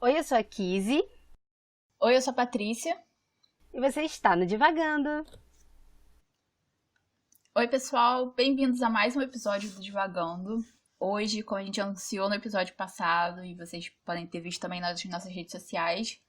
Oi, eu sou a Kizzy Oi, eu sou a Patrícia. e você está no Divagando. Oi, pessoal, bem-vindos a mais um episódio do Divagando. Hoje, como a gente anunciou no episódio passado, e vocês podem ter visto também nas nossas redes sociais,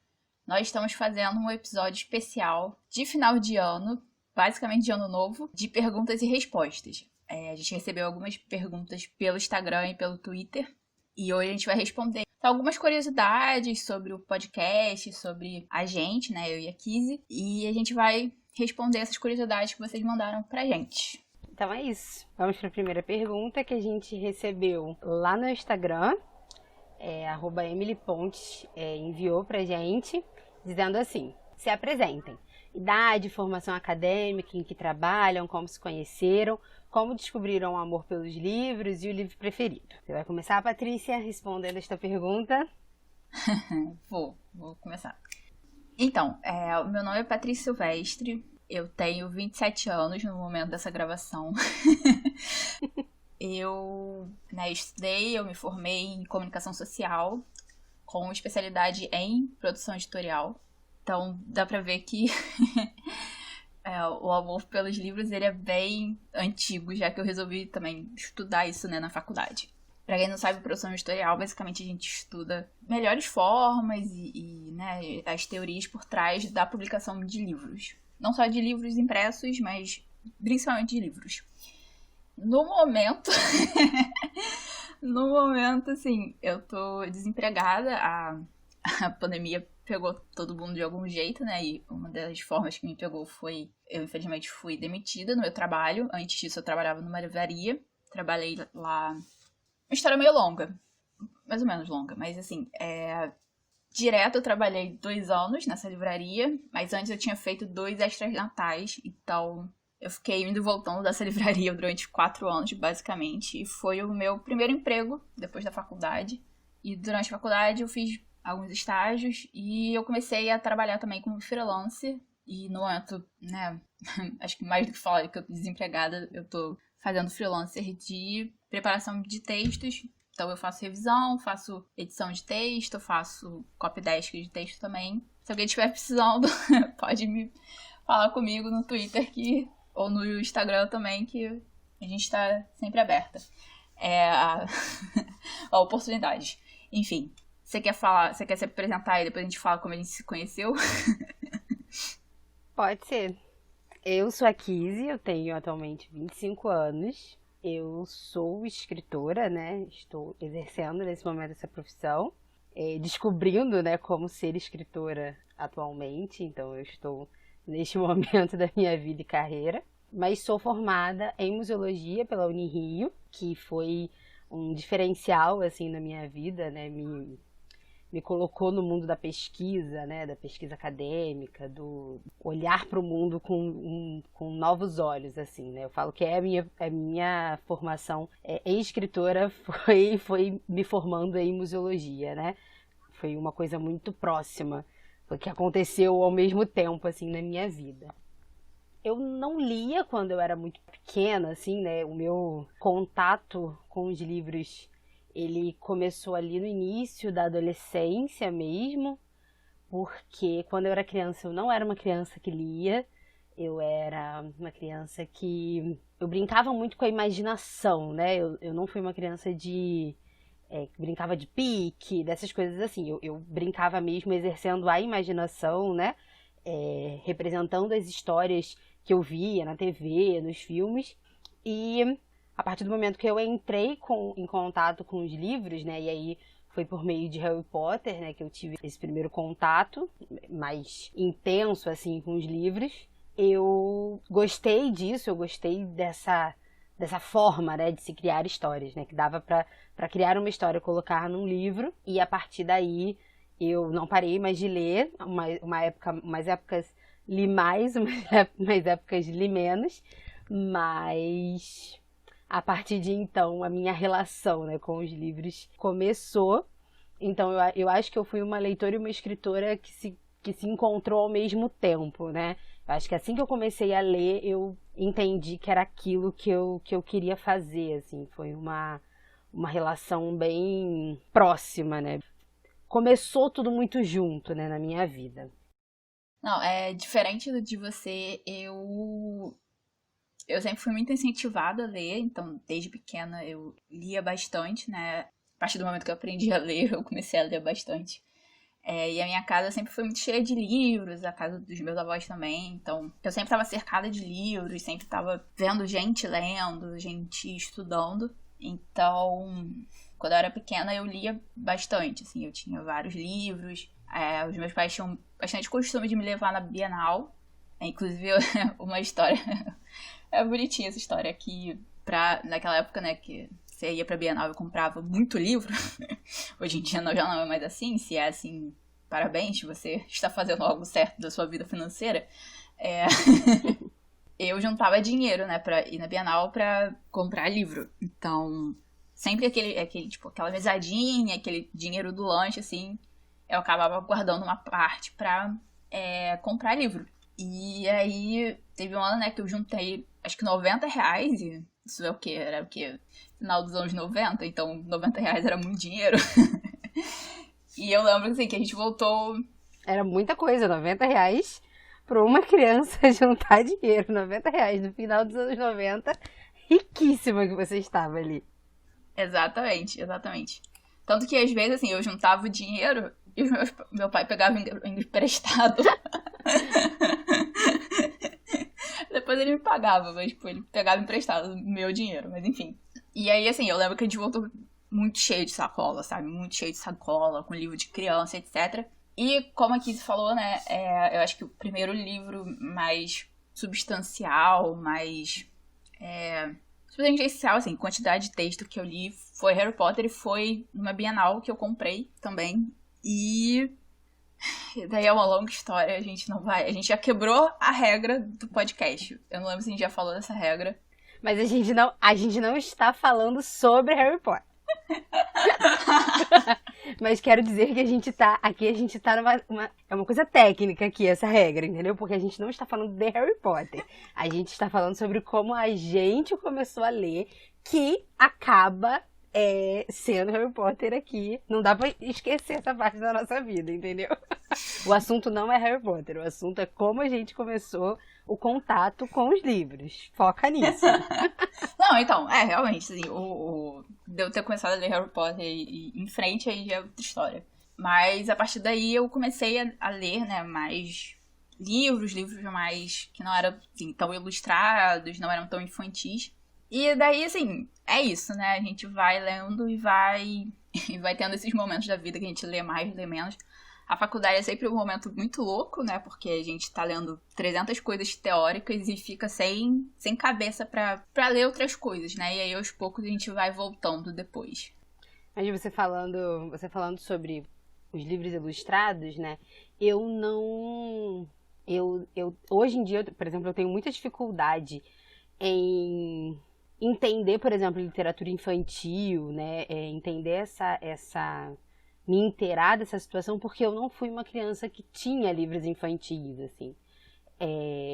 nós estamos fazendo um episódio especial de final de ano, basicamente de ano novo, de perguntas e respostas. A gente recebeu algumas perguntas pelo Instagram e pelo Twitter, e hoje a gente vai responder algumas curiosidades sobre o podcast, sobre a gente, né, eu e a Kizzy, e a gente vai responder essas curiosidades que vocês mandaram pra gente. Então é isso. Vamos para a primeira pergunta que a gente recebeu lá no Instagram. @EmilyPontes enviou pra gente, dizendo assim: se apresentem. Idade, formação acadêmica, em que trabalham, como se conheceram, como descobriram o amor pelos livros e o livro preferido. Você vai começar, Patrícia, respondendo esta pergunta? Vou começar. Então, o meu nome é Patrícia Silvestre, eu tenho 27 anos no momento dessa gravação. Eu estudei, eu me formei em comunicação social, com especialidade em produção editorial. Então, dá pra ver que o amor pelos livros ele é bem antigo, já que eu resolvi também estudar isso, né, na faculdade. Pra quem não sabe, produção editorial, basicamente a gente estuda melhores formas né, as teorias por trás da publicação de livros. Não só de livros impressos, mas principalmente de livros. No momento, assim, eu tô desempregada, a pandemia pegou todo mundo de algum jeito, né? E uma das formas que me pegou foi, eu infelizmente fui demitida no meu trabalho. Antes disso eu trabalhava numa livraria, trabalhei lá, uma história meio longa, mais ou menos longa, mas assim, direto eu trabalhei 2 anos nessa livraria, mas antes eu tinha feito 2 extras natais, então eu fiquei indo e voltando dessa livraria durante 4 anos, basicamente, e foi o meu primeiro emprego depois da faculdade. E durante a faculdade eu fiz alguns estágios e eu comecei a trabalhar também como freelancer. E no momento, né, acho que mais do que falar que eu tô desempregada, eu tô fazendo freelancer de preparação de textos. Então eu faço revisão, faço edição de texto, faço copydesk de texto também. Se alguém estiver precisando, pode me falar comigo no Twitter ou no Instagram também, que a gente está sempre aberta a oportunidades. Enfim, você quer se apresentar e depois a gente fala como a gente se conheceu? Pode ser. Eu sou a Kizzy, eu tenho atualmente 25 anos. Eu sou escritora, né? Estou exercendo nesse momento essa profissão, descobrindo, né, como ser escritora atualmente. Então, eu estou neste momento da minha vida e carreira. Mas sou formada em museologia pela Unirio, que foi um diferencial assim na minha vida, né? Me colocou no mundo da pesquisa, né, da pesquisa acadêmica, do olhar para o mundo com novos olhos, assim, né. Eu falo que a minha formação em escritora foi me formando em museologia, né. Foi uma coisa muito próxima, foi que aconteceu ao mesmo tempo, assim, na minha vida. Eu não lia quando eu era muito pequena, assim, né, o meu contato com os livros ele começou ali no início da adolescência mesmo, porque quando eu era criança eu não era uma criança que lia, eu era uma criança que eu brincava muito com a imaginação, né? Eu não fui uma criança que brincava de pique, dessas coisas assim. Eu brincava mesmo exercendo a imaginação, né? Representando as histórias que eu via na TV, nos filmes. E a partir do momento que eu entrei em contato com os livros, né, e aí foi por meio de Harry Potter, né, que eu tive esse primeiro contato mais intenso, assim, com os livros, eu gostei disso, eu gostei dessa forma, né, de se criar histórias, né, que dava para criar uma história, colocar num livro, e a partir daí eu não parei mais de ler, umas épocas li mais, umas épocas li menos, mas a partir de então a minha relação, né, com os livros começou. Então eu acho que eu fui uma leitora e uma escritora que se encontrou ao mesmo tempo, né? Eu acho que assim que eu comecei a ler, eu entendi que era aquilo que eu queria fazer, assim. Foi uma relação bem próxima, né? começou tudo muito junto, né, na minha vida. Não, é diferente de você, eu sempre fui muito incentivada a ler, então desde pequena eu lia bastante, né? A partir do momento que eu aprendi a ler, eu comecei a ler bastante. E a minha casa sempre foi muito cheia de livros, a casa dos meus avós também, então eu sempre estava cercada de livros, sempre estava vendo gente lendo, gente estudando. Então, quando eu era pequena, eu lia bastante, assim, eu tinha vários livros. Os meus pais tinham bastante costume de me levar na Bienal. Inclusive, uma história... É bonitinha essa história, que naquela época, né, que você ia pra Bienal e comprava muito livro. Hoje em dia já não é mais assim. Se é assim, parabéns, você está fazendo algo certo da sua vida financeira. Eu juntava dinheiro, né, pra ir na Bienal pra comprar livro. Então, sempre aquela mesadinha, aquele dinheiro do lanche, assim, eu acabava guardando uma parte pra comprar livro. E aí, teve um ano, né, que eu juntei, acho que R$90, e isso é o quê? Era o quê? Final dos anos 90, então R$90 era muito dinheiro. E eu lembro, assim, que a gente voltou... Era muita coisa, R$90 para uma criança juntar dinheiro, R$90 no final dos anos 90, riquíssima que você estava ali. Exatamente, exatamente. Tanto que, às vezes, assim, eu juntava o dinheiro e meu pai pegava emprestado. Depois ele me pagava, mas tipo, ele pegava emprestado o meu dinheiro, mas enfim. E aí, assim, eu lembro que a gente voltou muito cheio de sacola, sabe? Muito cheio de sacola, com livro de criança, etc. E como a Kizzy falou, né, eu acho que o primeiro livro mais substancial, mais substancial, assim, quantidade de texto que eu li foi Harry Potter, e foi numa Bienal que eu comprei também. E daí é uma longa história, a gente já quebrou a regra do podcast. Eu não lembro se a gente já falou dessa regra. Mas a gente não está falando sobre Harry Potter. Mas quero dizer que a gente tá numa... É uma coisa técnica aqui, essa regra, entendeu? Porque a gente não está falando de Harry Potter. A gente está falando sobre como a gente começou a ler, que acaba sendo Harry Potter aqui. Não dá pra esquecer essa parte da nossa vida, entendeu? O assunto não é Harry Potter, o assunto é como a gente começou o contato com os livros. Foca nisso. Não, então, realmente, assim, de eu ter começado a ler Harry Potter e em frente, aí já é outra história. Mas a partir daí eu comecei a ler, né, mais livros mais que não eram, assim, tão ilustrados, não eram tão infantis. E daí, assim, é isso, né? A gente vai lendo e vai tendo esses momentos da vida que a gente lê mais, lê menos. A faculdade é sempre um momento muito louco, né? Porque a gente tá lendo 300 coisas teóricas e fica sem cabeça pra ler outras coisas, né? E aí, aos poucos, a gente vai voltando depois. Mas você falando sobre os livros ilustrados, né? Eu não... hoje em dia, por exemplo, eu tenho muita dificuldade em entender, por exemplo, literatura infantil, né? Entender me inteirar dessa situação, porque eu não fui uma criança que tinha livros infantis, assim.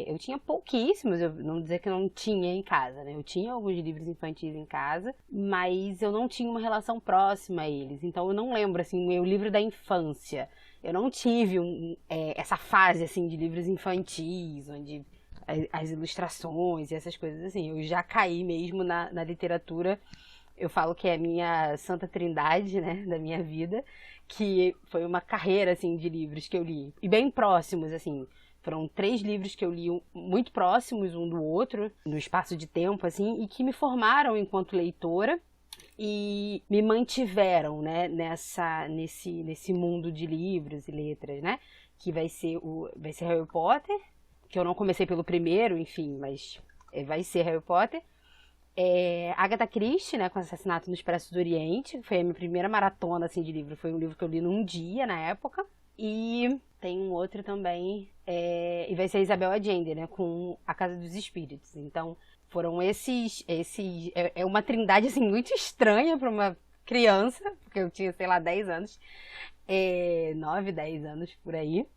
Eu tinha pouquíssimos, eu não dizer que eu não tinha em casa, né? Eu tinha alguns livros infantis em casa, mas eu não tinha uma relação próxima a eles. Então eu não lembro, assim, o meu livro da infância. Eu não tive essa fase, assim, de livros infantis, onde as ilustrações e essas coisas, assim. Eu já caí mesmo na literatura. Eu falo que é a minha santa trindade, né, da minha vida, que foi uma carreira, assim, de livros que eu li. E bem próximos, assim. Foram 3 livros que eu li muito próximos um do outro, no espaço de tempo, assim, e que me formaram enquanto leitora e me mantiveram, né, nesse mundo de livros e letras, né, que vai ser Harry Potter, que eu não comecei pelo primeiro, enfim, mas vai ser Harry Potter. Agatha Christie, né, com Assassinato no Expresso do Oriente, foi a minha primeira maratona, assim, de livro, foi um livro que eu li num dia, na época. E tem um outro também, e vai ser Isabel Allende, né, com A Casa dos Espíritos. Então, foram esses é uma trindade, assim, muito estranha para uma criança, porque eu tinha, sei lá, 10 anos, 9, 10 anos, por aí.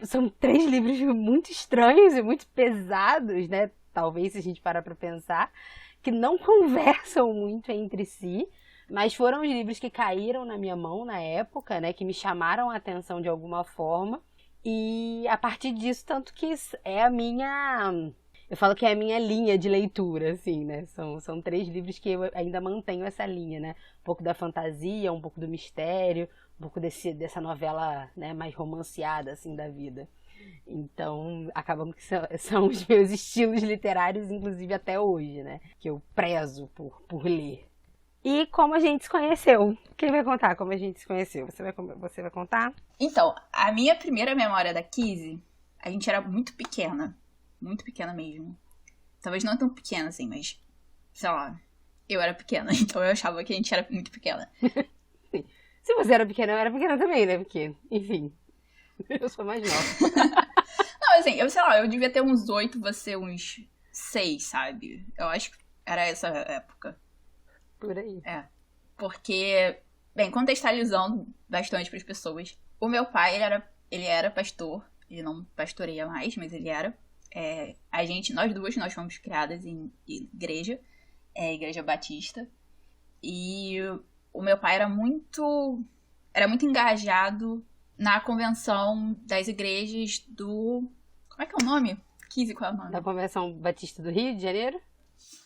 São 3 livros muito estranhos e muito pesados, né, talvez, se a gente parar para pensar, que não conversam muito entre si, Mas foram os livros que caíram na minha mão na época, né? Que me chamaram a atenção de alguma forma. E a partir disso, tanto que é a minha... Eu falo que é a minha linha de leitura, assim, né? São 3 livros que eu ainda mantenho essa linha, né? Um pouco da fantasia, um pouco do mistério, um pouco dessa novela, né, mais romanceada, assim, da vida. Então, acabam que são os meus estilos literários, inclusive até hoje, né? Que eu prezo por ler. E como a gente se conheceu? Quem vai contar como a gente se conheceu? Você vai contar? Então, a minha primeira memória da Kizzy, a gente era muito pequena mesmo. Talvez não tão pequena assim, mas, sei lá, eu era pequena, então eu achava que a gente era muito pequena. Sim. Se você era pequena, eu era pequena também, né? Porque, enfim, eu sou mais nova. Não, assim, eu sei lá, eu devia ter uns 8, você uns 6, sabe? Eu acho que era essa época. Por aí. É, porque, bem, contextualizando bastante para as pessoas, o meu pai, ele era pastor, ele não pastoreia mais, mas ele era. Nós fomos criadas em igreja, igreja batista, e o meu pai era muito engajado na convenção das igrejas do... Como é que é o nome? Kizzy, qual é o nome? Da Convenção Batista do Rio de Janeiro?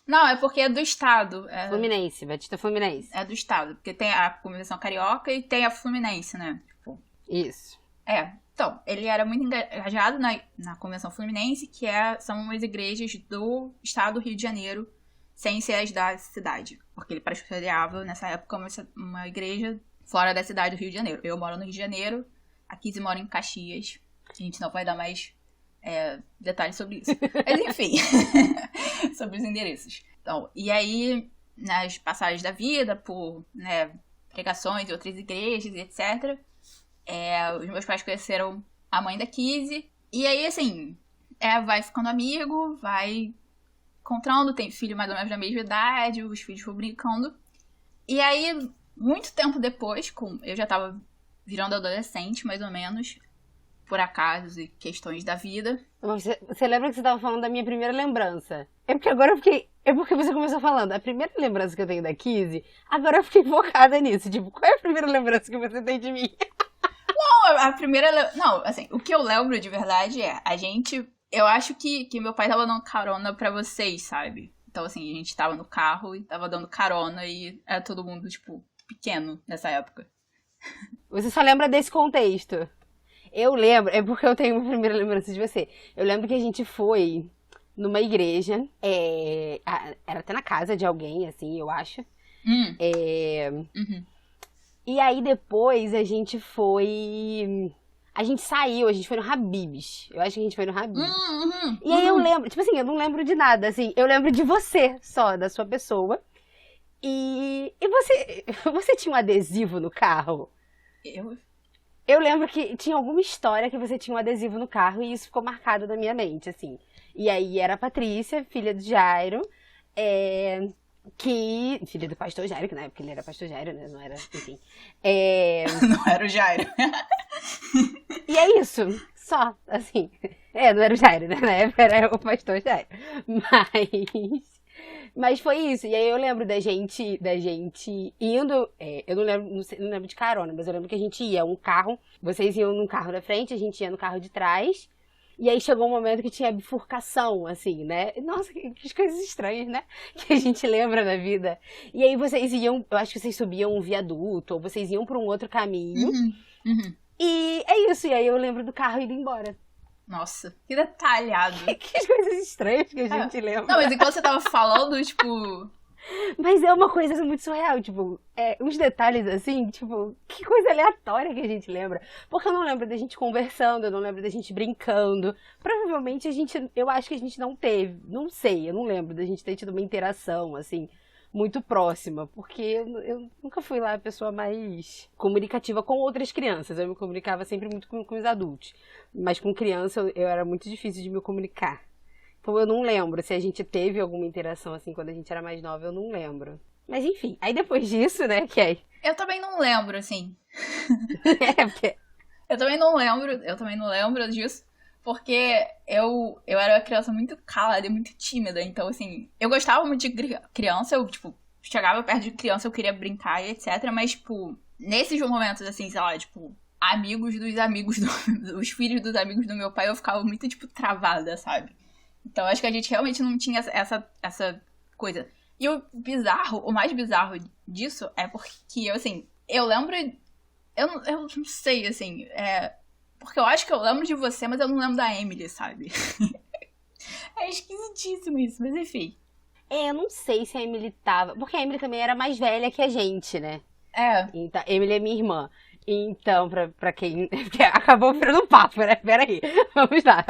Não, é porque é do estado. Fluminense, Batista Fluminense. É do estado, porque tem a Convenção Carioca e tem a Fluminense, né? Isso. Então, ele era muito engajado na Convenção Fluminense, que são umas igrejas do estado do Rio de Janeiro, sem ser as da cidade. Porque ele pastoreava, nessa época, uma igreja fora da cidade do Rio de Janeiro. Eu moro no Rio de Janeiro, a Kizzy mora em Caxias. A gente não vai dar mais detalhes sobre isso. Mas, enfim, sobre os endereços. Então, e aí, nas passagens da vida, por, né, pregações em outras igrejas, etc., os meus pais conheceram a mãe da Kizzy. E aí, assim, vai ficando amigo, vai encontrando, tem filho mais ou menos da mesma idade, os filhos vão brincando. E aí, muito tempo depois, eu já tava virando adolescente, mais ou menos, por acasos e questões da vida. Você lembra que você tava falando da minha primeira lembrança? É porque agora eu fiquei... É porque você começou falando. A primeira lembrança que eu tenho da Kizzy, agora eu fiquei focada nisso. Tipo, qual é a primeira lembrança que você tem de mim? Não, a primeira... Não, assim, o que eu lembro de verdade eu acho que meu pai tava dando carona pra vocês, sabe? Então, assim, a gente tava no carro e tava dando carona e era todo mundo, tipo, pequeno nessa época. Você só lembra desse contexto? Eu lembro, é porque eu tenho uma primeira lembrança de você. Eu lembro que a gente foi numa igreja, era até na casa de alguém, assim, eu acho. Uhum. E aí depois a gente foi... A gente saiu, a gente foi no Habib's. Eu acho que a gente foi no Habib's. E aí eu lembro, tipo assim, eu não lembro de nada, assim. Eu lembro de você só, da sua pessoa. E você tinha um adesivo no carro? Eu lembro que tinha alguma história que você tinha um adesivo no carro e isso ficou marcado na minha mente, assim. E aí era a Patrícia, filha do Jairo, filha do pastor Jairo, que na época ele era pastor Jairo, né? Não era, enfim. Não era o Jairo. E é isso, só, assim. Não era o Jairo, né? Na época era o pastor Jairo. Mas foi isso. E aí eu lembro da gente indo. Eu não lembro de carona, mas eu lembro que a gente ia um carro. Vocês iam num carro da frente, a gente ia no carro de trás. E aí chegou um momento que tinha bifurcação, assim, né? Nossa, que coisas estranhas, né? Que a gente lembra na vida. E aí vocês iam, eu acho que vocês subiam um viaduto, ou vocês iam por um outro caminho. Uhum. E é isso. E aí eu lembro do carro indo embora. Nossa, que detalhado. Que coisas estranhas que a gente lembra. Não, mas enquanto você tava falando, tipo... Mas é uma coisa muito surreal, tipo, uns detalhes assim, tipo, que coisa aleatória que a gente lembra. Porque eu não lembro da gente conversando, eu não lembro da gente brincando. Provavelmente eu acho que a gente não teve, não sei, eu não lembro da gente ter tido uma interação, assim, muito próxima. Porque eu nunca fui lá a pessoa mais comunicativa com outras crianças. Eu me comunicava sempre muito com os adultos. Mas com criança eu era muito difícil de me comunicar. Então eu não lembro se a gente teve alguma interação assim quando a gente era mais nova, eu não lembro. Mas enfim, aí depois disso, né, Kay? Eu também não lembro, assim. Porque... Eu também não lembro disso, porque eu era uma criança muito calada e muito tímida, então assim, eu gostava muito de criança, eu, tipo, chegava perto de criança, eu queria brincar e etc. Mas, tipo, nesses momentos, assim, sei lá, tipo, amigos dos amigos, os filhos dos amigos do meu pai, eu ficava muito, tipo, travada, sabe? Então, acho que a gente realmente não tinha essa coisa. E o mais bizarro disso é porque, assim, eu lembro... Eu não sei, assim, porque eu acho que eu lembro de você, mas eu não lembro da Emily, sabe? É esquisitíssimo isso, mas enfim. Eu não sei se a Emily tava... Porque a Emily também era mais velha que a gente, né? Então, Emily é minha irmã. Então, pra quem... Porque acabou virando um papo, né? Peraí. Vamos lá.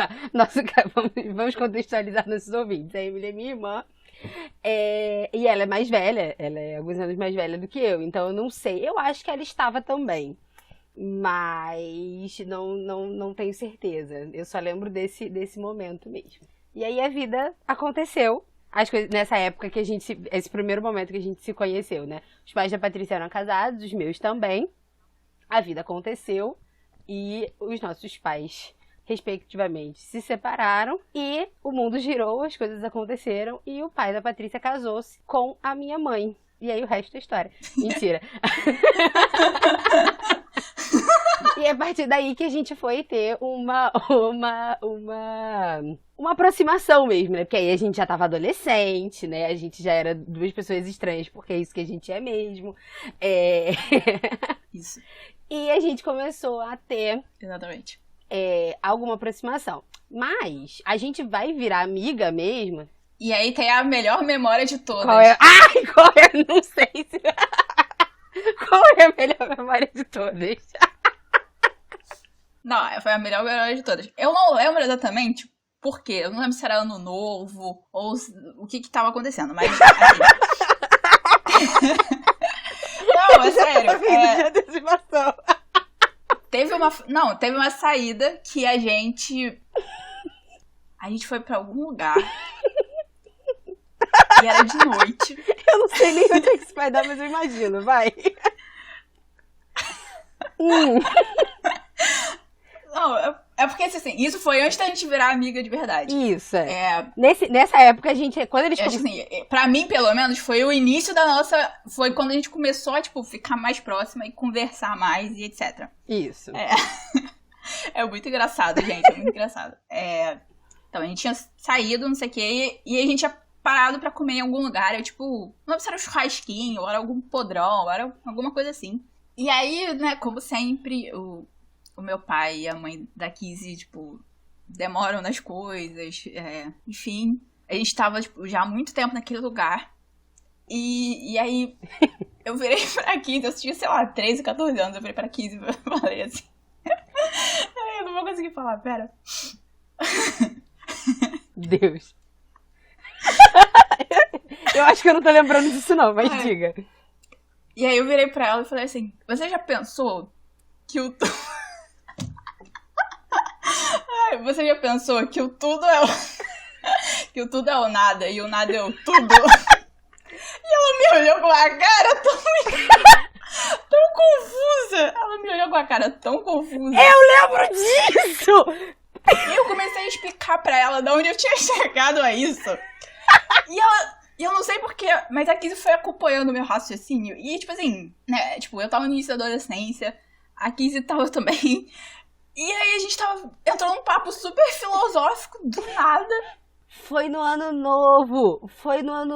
Vamos contextualizar nossos ouvintes. A Emily é minha irmã. E ela é mais velha. Ela é alguns anos mais velha do que eu. Então, eu não sei. Eu acho que ela estava também. Mas não tenho certeza. Eu só lembro desse momento mesmo. E aí a vida aconteceu. As coisas, nessa época que esse primeiro momento que a gente se conheceu, né? Os pais da Patrícia eram casados, os meus também. A vida aconteceu e os nossos pais, respectivamente, se separaram e o mundo girou, as coisas aconteceram e o pai da Patrícia casou-se com a minha mãe. E aí o resto é história. Mentira. E é a partir daí que a gente foi ter uma aproximação mesmo, né? Porque aí a gente já tava adolescente, né? A gente já era duas pessoas estranhas, porque é isso que a gente é mesmo. Isso. E a gente começou a ter... Exatamente. Alguma aproximação. Mas a gente vai virar amiga mesmo. E aí tem a melhor memória de todas. Qual é? Ai, qual é? Não sei se... Qual é a melhor memória de todas? Não, foi a melhor memória de todas. Eu não lembro exatamente por quê. Eu não lembro se era ano novo ou o que tava acontecendo, mas... Não, é sério. Teve uma saída que a gente foi pra algum lugar. E era de noite. Eu não sei nem onde é que isso vai dar, mas eu imagino, vai. Não, é porque assim, isso foi antes da gente virar amiga de verdade. Isso, nessa época, a gente, quando eles assim, pra mim, pelo menos, foi o início da nossa... Foi quando a gente começou a, tipo, ficar mais próxima e conversar mais e etc. Isso. É muito engraçado, gente, é muito engraçado. Então, a gente tinha saído, não sei o quê, e a gente tinha parado pra comer em algum lugar. Eu, tipo, não sei se era um churrasquinho, ou era algum podrão, ou era alguma coisa assim. E aí, né, como sempre, o meu pai e a mãe da Kizzy, tipo, demoram nas coisas, enfim. A gente tava, tipo, já há muito tempo naquele lugar. E aí, eu virei pra Kizzy, eu tinha, sei lá, 13, 14 anos, eu virei pra Kizzy e falei assim... Eu não vou conseguir falar, pera. Deus. Eu acho que eu não tô lembrando disso não, mas diga. E aí eu virei pra ela e falei assim, você já pensou que o... Você já pensou que o tudo é o... que o tudo é o nada e o nada é o tudo? E ela me olhou com a cara tão confusa. Ela me olhou com a cara tão confusa. Eu lembro disso! E eu comecei a explicar pra ela de onde eu tinha chegado a isso. E eu não sei porquê, mas a Kizzy foi acompanhando o meu raciocínio. E, tipo assim, né, tipo, eu tava no início da adolescência, a Kizzy tava também. E aí a gente entrou num papo super filosófico do nada. Foi no ano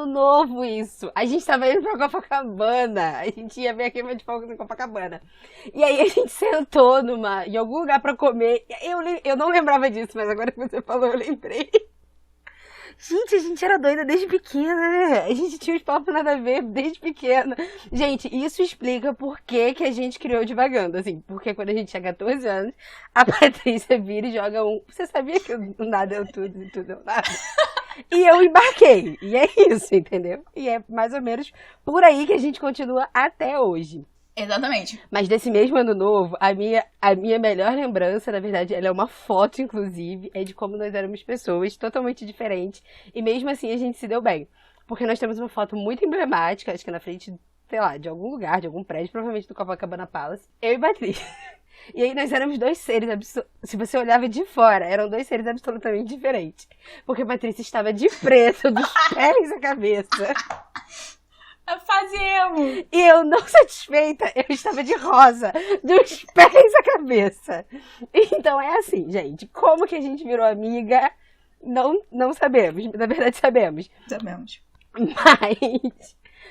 novo isso. A gente tava indo pra Copacabana. A gente ia ver a queima de fogos em Copacabana. E aí a gente sentou em algum lugar pra comer. Eu não lembrava disso, mas agora que você falou, eu lembrei. Gente, a gente era doida desde pequena, né? A gente tinha uns papos nada a ver desde pequena. Gente, isso explica por que a gente criou Divagando, assim. Porque quando a gente tinha 14 anos, a Patrícia vira e joga Você sabia que o nada é o tudo e tudo é o nada? E eu embarquei. E é isso, entendeu? E é mais ou menos por aí que a gente continua até hoje. Exatamente. Mas desse mesmo ano novo, a minha melhor lembrança, na verdade, ela é uma foto, inclusive, é de como nós éramos pessoas totalmente diferentes. E mesmo assim a gente se deu bem. Porque nós temos uma foto muito emblemática, acho que na frente, sei lá, de algum lugar, de algum prédio, provavelmente do Copacabana Palace. Eu e Patrícia. E aí nós éramos dois seres, se você olhava de fora, eram dois seres absolutamente diferentes. Porque a Patrícia estava de preto, dos pés à cabeça. Fazemos! E eu, não satisfeita, eu estava de rosa, dos pés à cabeça. Então é assim, gente, como que a gente virou amiga? Não sabemos, na verdade sabemos. Sabemos.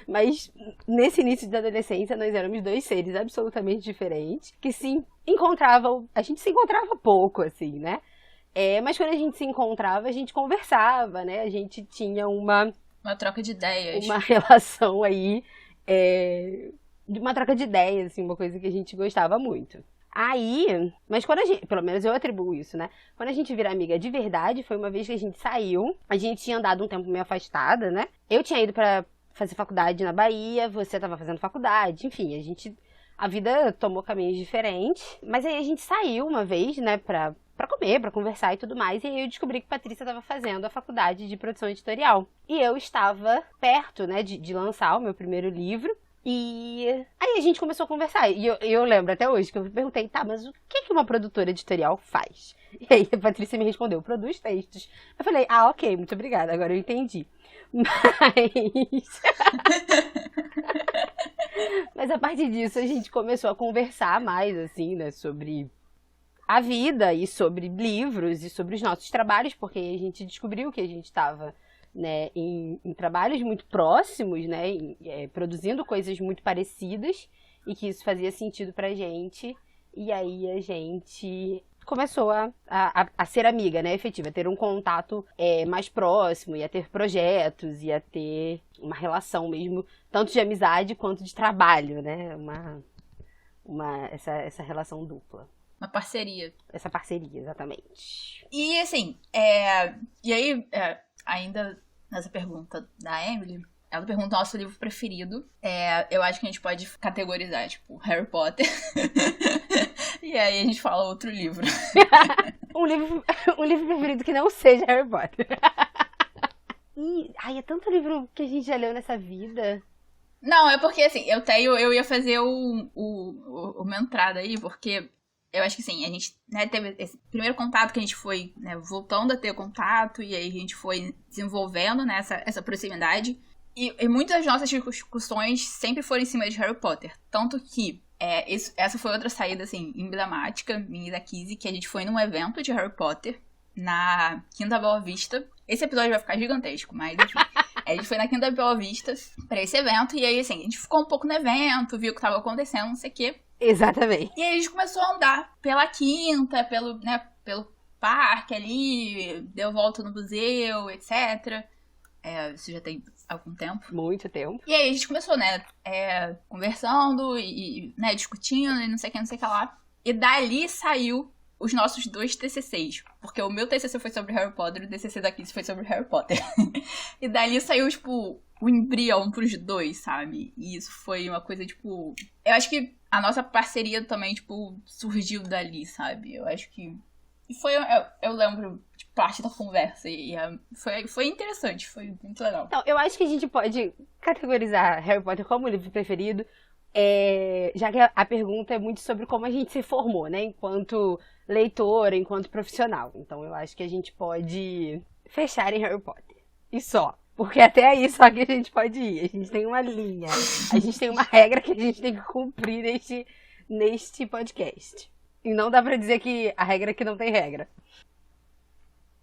Mas nesse início da adolescência nós éramos dois seres absolutamente diferentes, que se encontravam, a gente se encontrava pouco, assim, né? Mas quando a gente se encontrava, a gente conversava, né? A gente tinha uma troca de ideias. Uma relação aí, de uma troca de ideias, assim, uma coisa que a gente gostava muito. Aí, mas quando a gente, pelo menos eu atribuo isso, né? Quando a gente vira amiga de verdade, foi uma vez que a gente saiu, a gente tinha andado um tempo meio afastada, né? Eu tinha ido pra fazer faculdade na Bahia, você tava fazendo faculdade, enfim, a vida tomou caminhos diferentes, mas aí a gente saiu uma vez, né, pra comer, pra conversar e tudo mais, e aí eu descobri que Patrícia estava fazendo a faculdade de produção editorial. E eu estava perto, né, de lançar o meu primeiro livro, e aí a gente começou a conversar, e eu lembro até hoje que eu perguntei, tá, mas o que uma produtora editorial faz? E aí a Patrícia me respondeu, produz textos. Eu falei, ok, muito obrigada, agora eu entendi. Mas a partir disso a gente começou a conversar mais, assim, né, sobre a vida e sobre livros e sobre os nossos trabalhos, porque a gente descobriu que a gente estava, né, em trabalhos muito próximos, né, produzindo coisas muito parecidas e que isso fazia sentido pra gente. E aí a gente começou a ser amiga, né, efetiva, a ter um contato mais próximo, e a ter projetos, e a ter uma relação mesmo, tanto de amizade quanto de trabalho, né, essa relação dupla. Uma parceria. Essa parceria, exatamente. E assim, e aí, ainda nessa pergunta da Emily, ela pergunta o nosso livro preferido. Eu acho que a gente pode categorizar, tipo, Harry Potter. E aí a gente fala outro livro. um livro preferido que não seja Harry Potter. É tanto livro que a gente já leu nessa vida. Não, é porque assim, eu ia fazer uma entrada aí, porque eu acho que assim, a gente, né, teve esse primeiro contato que a gente foi, né, voltando a ter contato, e aí a gente foi desenvolvendo, né, essa proximidade. E muitas das nossas discussões sempre foram em cima de Harry Potter. Tanto que essa foi outra saída, assim, emblemática, minha e da Kizzy, que a gente foi num evento de Harry Potter na Quinta Boa Vista. Esse episódio vai ficar gigantesco, mas enfim. A gente foi na Quinta Boa Vista pra esse evento, e aí, assim, a gente ficou um pouco no evento, viu o que tava acontecendo, não sei o quê. Exatamente. E aí a gente começou a andar pela Quinta, pelo parque ali, deu volta no museu, etc. Isso já tem algum tempo. Muito tempo. E aí a gente começou, né, conversando e né, discutindo e não sei o que lá. E dali saiu os nossos 2 TCCs. Porque o meu TCC foi sobre Harry Potter e o TCC da Kiss foi sobre Harry Potter. E dali saiu, tipo, o embrião pros dois, sabe? E isso foi uma coisa, tipo... Eu acho que a nossa parceria também, tipo, surgiu dali, sabe? Eu acho que... E foi, eu lembro de parte da conversa e foi interessante, foi muito legal. Então, eu acho que a gente pode categorizar Harry Potter como livro preferido, já que a pergunta é muito sobre como a gente se formou, né? Enquanto leitora, enquanto profissional. Então, eu acho que a gente pode fechar em Harry Potter. E só. Porque até aí só que a gente pode ir. A gente tem uma linha. A gente tem uma regra que a gente tem que cumprir neste podcast. E não dá pra dizer que a regra é que não tem regra.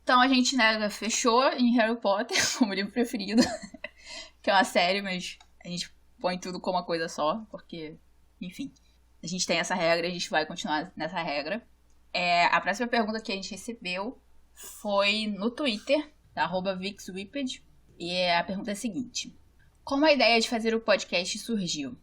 Então a gente, né, fechou em Harry Potter como livro preferido. Que é uma série, mas a gente põe tudo como uma coisa só. Porque, enfim, a gente tem essa regra e a gente vai continuar nessa regra. A próxima pergunta que a gente recebeu foi no Twitter, da @VixWipped. E a pergunta é a seguinte. Como a ideia de fazer o podcast surgiu?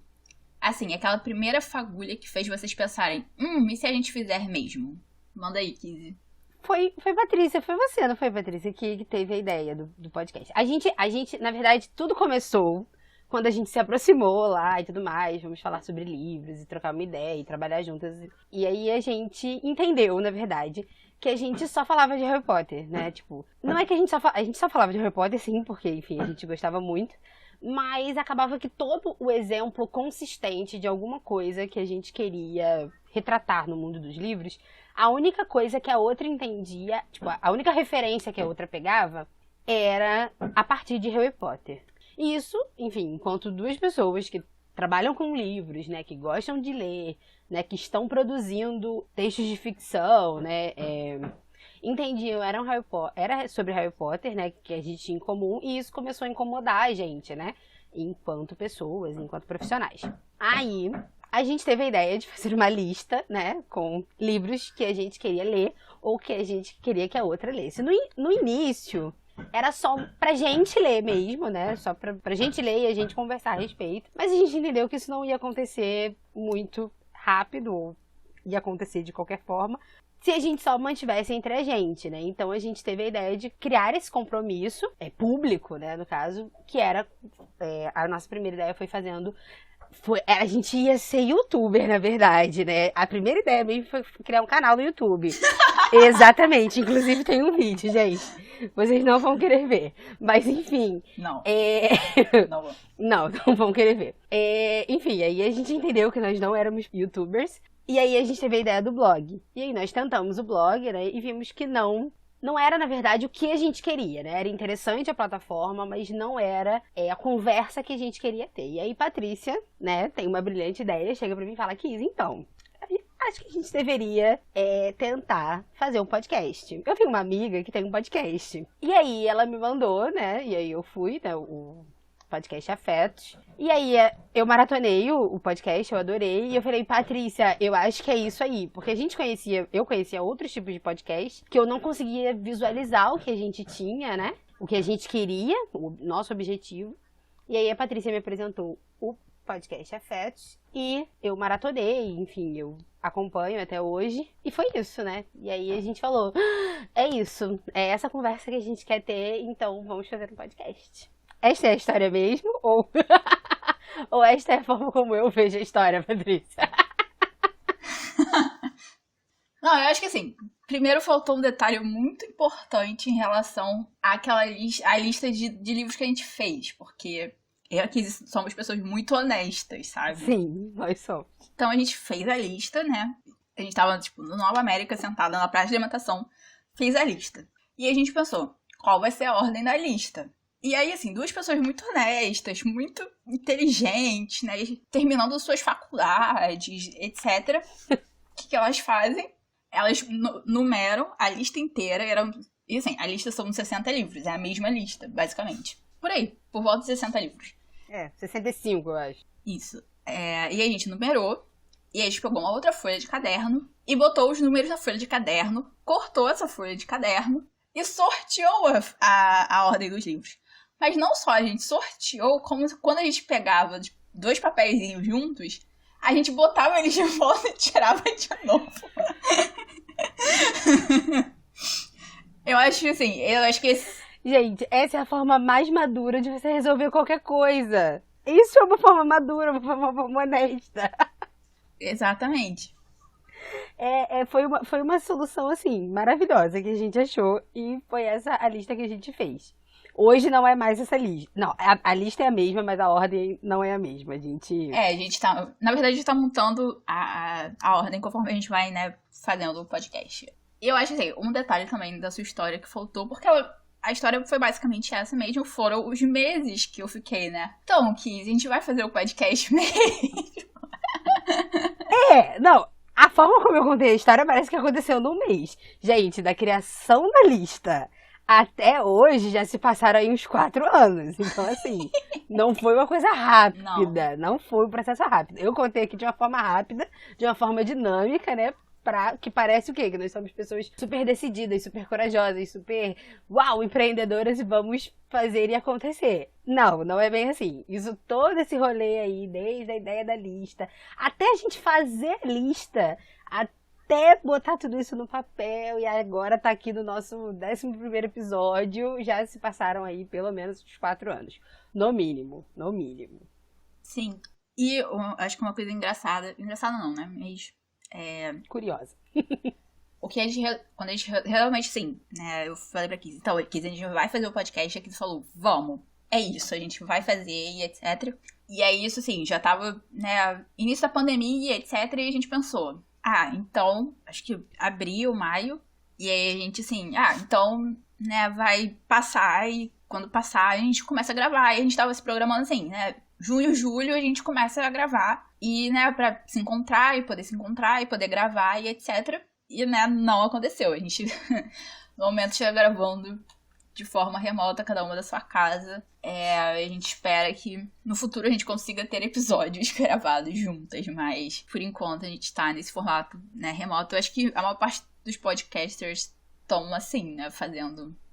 Assim, aquela primeira fagulha que fez vocês pensarem, e se a gente fizer mesmo? Manda aí, Kizzy. Foi Patrícia, foi você, não foi, Patrícia, que teve a ideia do podcast. A gente, na verdade, tudo começou quando a gente se aproximou lá e tudo mais, vamos falar sobre livros e trocar uma ideia e trabalhar juntas. E aí a gente entendeu, na verdade, que a gente só falava de Harry Potter, né? Tipo, não é que a gente só falava de Harry Potter, sim, porque, enfim, a gente gostava muito. Mas acabava que todo o exemplo consistente de alguma coisa que a gente queria retratar no mundo dos livros, a única coisa que a outra entendia, tipo, a única referência que a outra pegava era a partir de Harry Potter. E isso, enfim, enquanto duas pessoas que trabalham com livros, né, que gostam de ler, né, que estão produzindo textos de ficção, né, entendiam, era sobre Harry Potter, né, que a gente tinha em comum, e isso começou a incomodar a gente, né, enquanto pessoas, enquanto profissionais. Aí, a gente teve a ideia de fazer uma lista, né, com livros que a gente queria ler ou que a gente queria que a outra lesse. No início, era só pra gente ler mesmo, né, só pra gente ler e a gente conversar a respeito. Mas a gente entendeu que isso não ia acontecer muito rápido, ou ia acontecer de qualquer forma, se a gente só mantivesse entre a gente, né? Então a gente teve a ideia de criar esse compromisso, público, né, no caso, que era, a nossa primeira ideia foi fazendo, a gente ia ser youtuber, na verdade, né? A primeira ideia mesmo foi criar um canal no YouTube. Exatamente, inclusive tem um vídeo, gente. Vocês não vão querer ver, mas enfim. Não. Não vão. Não vão querer ver. Enfim, aí a gente entendeu que nós não éramos youtubers. E aí a gente teve a ideia do blog. E aí nós tentamos o blog, né? E vimos que não era, na verdade, o que a gente queria, né? Era interessante a plataforma, mas não era a conversa que a gente queria ter. E aí Patrícia, né, tem uma brilhante ideia, chega pra mim e fala, Kiz, então, acho que a gente deveria tentar fazer um podcast. Eu tenho uma amiga que tem um podcast. E aí ela me mandou, né? E aí eu fui, né? O podcast Afetos. E aí eu maratonei o podcast, eu adorei. E eu falei, Patrícia, eu acho que é isso aí. Porque eu conhecia outros tipos de podcast que eu não conseguia visualizar o que a gente tinha, né? O que a gente queria, o nosso objetivo. E aí a Patrícia me apresentou o podcast Afetos. E eu maratonei, enfim, eu acompanho até hoje. E foi isso, né? E aí a gente falou, é isso. É essa conversa que a gente quer ter, então vamos fazer um podcast. Esta é a história mesmo? Ou esta é a forma como eu vejo a história, Patrícia? Não, eu acho que assim, primeiro faltou um detalhe muito importante em relação àquela a lista de livros que a gente fez, porque eu aqui somos pessoas muito honestas, sabe? Sim, nós somos. Então a gente fez a lista, né? A gente tava, tipo, no Nova América, sentada na praça de alimentação, fez a lista. E a gente pensou, qual vai ser a ordem da lista? E aí, assim, duas pessoas muito honestas, muito inteligentes, né? Terminando suas faculdades, etc. O que elas fazem? Elas numeram a lista inteira. E assim, a lista são 60 livros. É a mesma lista, basicamente. Por aí, por volta de 60 livros. 65, eu acho. Isso. E aí a gente numerou. E aí a gente pegou uma outra folha de caderno e botou os números na folha de caderno. Cortou essa folha de caderno e sorteou a ordem dos livros. Mas não só a gente sorteou, como quando a gente pegava dois papeizinhos juntos, a gente botava eles de volta e tirava de novo. Eu acho que Gente, essa é a forma mais madura de você resolver qualquer coisa. Isso é uma forma madura, uma forma honesta. Exatamente. Foi uma solução, assim, maravilhosa que a gente achou e foi essa a lista que a gente fez. Hoje não é mais essa lista. Não, a lista é a mesma, mas a ordem não é a mesma. A gente tá... Na verdade, a gente tá montando a ordem conforme a gente vai, né, fazendo o podcast. E eu acho, assim, um detalhe também da sua história que faltou, porque a história foi basicamente essa mesmo, foram os meses que eu fiquei, né? Então, Kiz, a gente vai fazer o podcast mesmo. Não, a forma como eu contei a história parece que aconteceu num mês. Gente, da criação da lista até hoje já se passaram aí uns 4 anos. Então, assim, não foi uma coisa rápida. Não foi um processo rápido. Eu contei aqui de uma forma rápida, de uma forma dinâmica, né? Que parece o quê? Que nós somos pessoas super decididas, super corajosas, super, empreendedoras e vamos fazer e acontecer. Não é bem assim. Todo esse rolê aí, desde a ideia da lista, até a gente fazer a lista, até botar tudo isso no papel e agora tá aqui no nosso 11º episódio, já se passaram aí pelo menos uns 4 anos. No mínimo. Sim. E eu acho que uma coisa engraçada não, né? Mas curiosa. O que quando a gente realmente, sim, né? Eu falei pra Kiz, então, Kiz, a gente vai fazer o podcast, a Kiz falou, vamos, é isso, a gente vai fazer e etc. E aí isso, assim, já tava, né, início da pandemia e etc. E a gente pensou, então, acho que abril, maio, e aí a gente, assim, então, né, vai passar e quando passar, a gente começa a gravar. E a gente tava se programando assim, né? Junho, julho, a gente começa a gravar. E, né, pra se encontrar e poder gravar e etc. E, né, não aconteceu. A gente, no momento, estiver gravando de forma remota, cada uma da sua casa. A gente espera que no futuro a gente consiga ter episódios gravados juntas, mas por enquanto a gente tá nesse formato, né, remoto. Eu acho que a maior parte dos podcasters estão assim, né,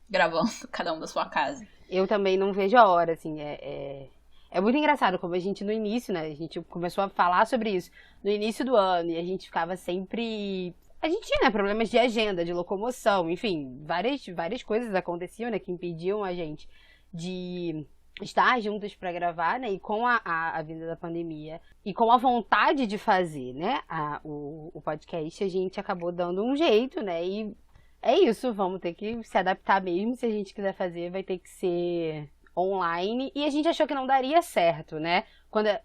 gravando cada um da sua casa. Eu também não vejo a hora, assim, é muito engraçado como a gente no início, né, a gente começou a falar sobre isso no início do ano e a gente ficava sempre... A gente tinha, né, problemas de agenda, de locomoção, enfim, várias coisas aconteciam, né, que impediam a gente de estar juntos para gravar, né, e com a vinda da pandemia e com a vontade de fazer, né, o podcast, a gente acabou dando um jeito, né, e é isso, vamos ter que se adaptar mesmo, se a gente quiser fazer, vai ter que ser online, e a gente achou que não daria certo, né,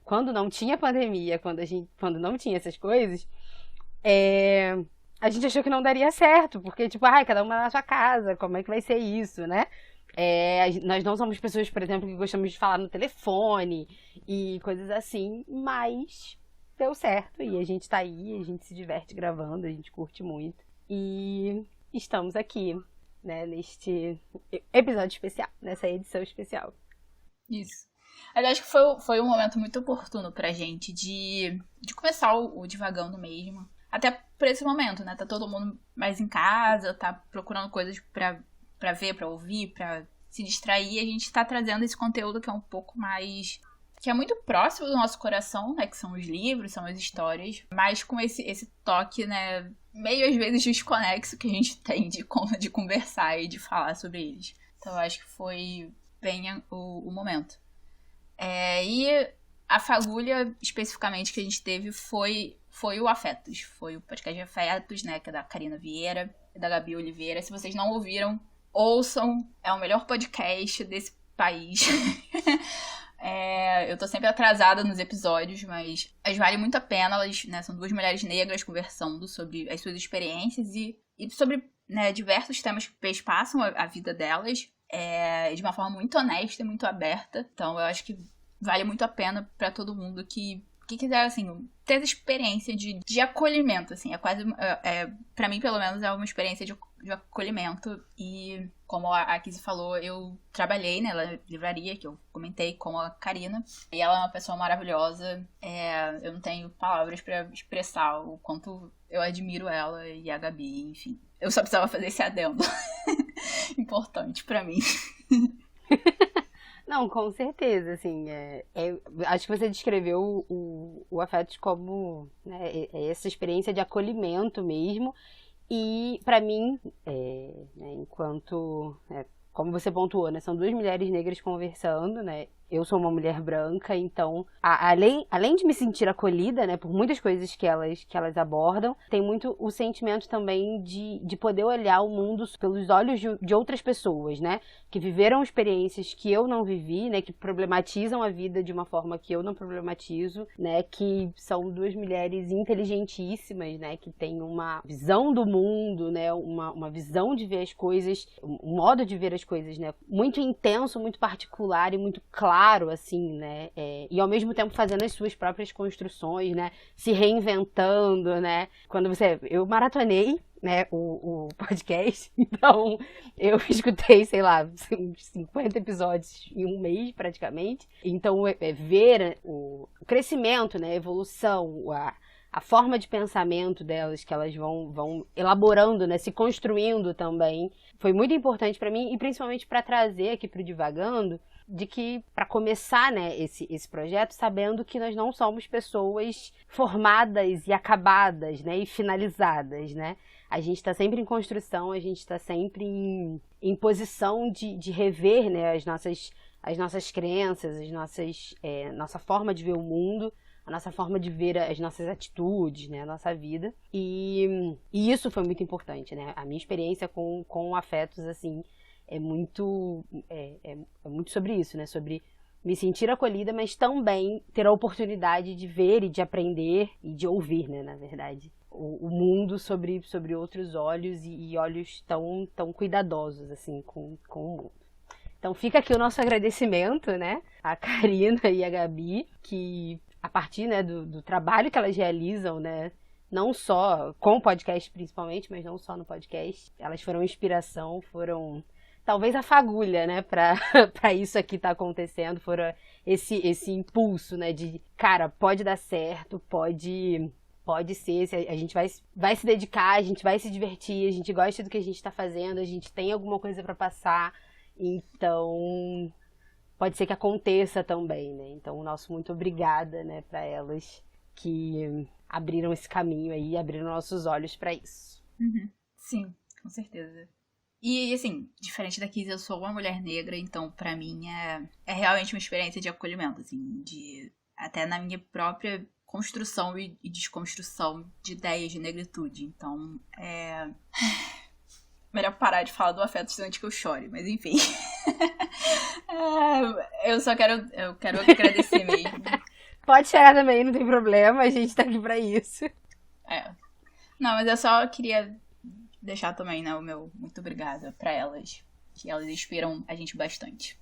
quando não tinha pandemia, quando não tinha essas coisas, a gente achou que não daria certo, porque, tipo, cada uma na sua casa, como é que vai ser isso, né? Nós não somos pessoas, por exemplo, que gostamos de falar no telefone e coisas assim, mas deu certo e a gente tá aí, a gente se diverte gravando, a gente curte muito. E estamos aqui, né, neste episódio especial, nessa edição especial. Isso. Eu acho que foi um momento muito oportuno pra gente de começar o Divagando mesmo. Até por esse momento, né? Tá todo mundo mais em casa, tá procurando coisas pra ver, pra ouvir, pra se distrair. E a gente tá trazendo esse conteúdo que é um pouco mais... que é muito próximo do nosso coração, né? Que são os livros, são as histórias. Mas com esse toque, né? Meio às vezes desconexo que a gente tem de conversar e de falar sobre eles. Então eu acho que foi bem o momento. E a fagulha, especificamente, que a gente teve foi o Afetos. Foi o podcast de Afetos, né? Que é da Karina Vieira e da Gabi Oliveira. Se vocês não ouviram, ouçam. É o melhor podcast desse país. Eu tô sempre atrasada nos episódios, mas vale muito a pena. Elas, né, são duas mulheres negras conversando sobre as suas experiências e sobre, né, diversos temas que perspassam a vida delas de uma forma muito honesta e muito aberta. Então eu acho que vale muito a pena pra todo mundo que quiser, assim, ter essa experiência de acolhimento, assim. É quase, pra mim, pelo menos, é uma experiência de acolhimento. E, como a Kizzy falou, eu trabalhei, né, na livraria, que eu comentei com a Karina. E ela é uma pessoa maravilhosa. Eu não tenho palavras pra expressar o quanto eu admiro ela e a Gabi, enfim. Eu só precisava fazer esse adendo. Importante pra mim. Não, com certeza, assim, acho que você descreveu o Afetos como, né, essa experiência de acolhimento mesmo, e pra mim, né, enquanto, como você pontuou, né, são duas mulheres negras conversando, né, eu sou uma mulher branca, então, além de me sentir acolhida, né, por muitas coisas que elas abordam, tem muito o sentimento também de poder olhar o mundo pelos olhos de outras pessoas, né, que viveram experiências que eu não vivi, né, que problematizam a vida de uma forma que eu não problematizo, né, que são duas mulheres inteligentíssimas, né, que têm uma visão do mundo, né, uma visão de ver as coisas, um modo de ver as coisas, né, muito intenso, muito particular e muito claro, assim, né, e ao mesmo tempo fazendo as suas próprias construções, né, se reinventando, né, eu maratonei, né, o podcast, então eu escutei, sei lá, uns 50 episódios em um mês, praticamente, então ver o crescimento, né, a evolução, a forma de pensamento delas, que elas vão elaborando, né, se construindo também, foi muito importante para mim, e principalmente para trazer aqui pro Divagando, de que, para começar, né, esse projeto, sabendo que nós não somos pessoas formadas e acabadas, né, e finalizadas, né? A gente está sempre em construção, a gente está sempre em posição de rever, né, as nossas crenças, nossa forma de ver o mundo, a nossa forma de ver as nossas atitudes, né, a nossa vida. E isso foi muito importante, né? A minha experiência com Afetos, assim, é muito sobre isso, né? Sobre me sentir acolhida, mas também ter a oportunidade de ver e de aprender e de ouvir, né, na verdade, o mundo sobre outros olhos e olhos tão cuidadosos, assim, com o mundo. Então fica aqui o nosso agradecimento, né, a Karina e a Gabi, que a partir, né, do trabalho que elas realizam, né, não só com o podcast principalmente, mas não só no podcast, elas foram inspiração, foram talvez a fagulha, né, para isso aqui tá acontecendo, foram esse impulso, né, de, cara, pode dar certo, pode ser, a gente vai se dedicar, a gente vai se divertir, a gente gosta do que a gente tá fazendo, a gente tem alguma coisa para passar, então pode ser que aconteça também, né? Então o nosso muito obrigada, né, para elas que abriram esse caminho aí, abriram nossos olhos para isso. Uhum. Sim, com certeza. E, assim, diferente da Kiz, eu sou uma mulher negra, então pra mim é realmente uma experiência de acolhimento, assim, até na minha própria construção e desconstrução de ideias de negritude. Então, melhor parar de falar do afeto antes que eu chore, mas enfim. Eu quero agradecer mesmo. Pode chorar também, não tem problema, a gente tá aqui pra isso. Não, mas eu só queria deixar também, né, o meu muito obrigada pra elas, que elas inspiram a gente bastante.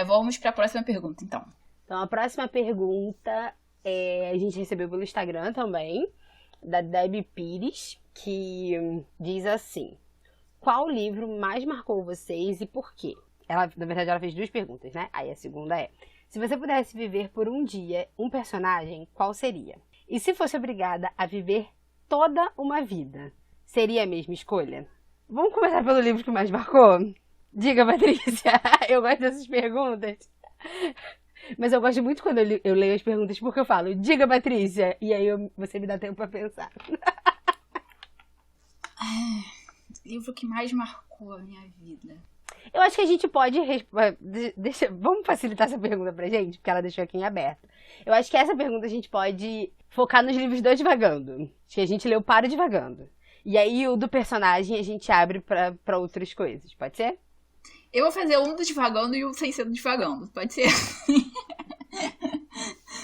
Vamos pra próxima pergunta, então. Então, a próxima pergunta a gente recebeu pelo Instagram também, da Debbie Pires, que diz assim: qual livro mais marcou vocês e por quê? Ela, na verdade, ela fez 2 perguntas, né? Aí a segunda é: se você pudesse viver por um dia um personagem, qual seria? E se fosse obrigada a viver toda uma vida, seria a mesma escolha? Vamos começar pelo livro que mais marcou? Diga, Patrícia. Eu gosto dessas perguntas. Mas eu gosto muito quando eu leio as perguntas, porque eu falo, diga, Patrícia, e aí você me dá tempo pra pensar. Livro que mais marcou a minha vida. Eu acho que a gente pode... Vamos facilitar essa pergunta pra gente, porque ela deixou aqui em aberto. Eu acho que essa pergunta a gente pode focar nos livros do Divagando. Acho que a gente leu Para Divagando. E aí o do personagem a gente abre pra outras coisas, pode ser? Eu vou fazer um do Divagando e um sem ser do Divagando, pode ser?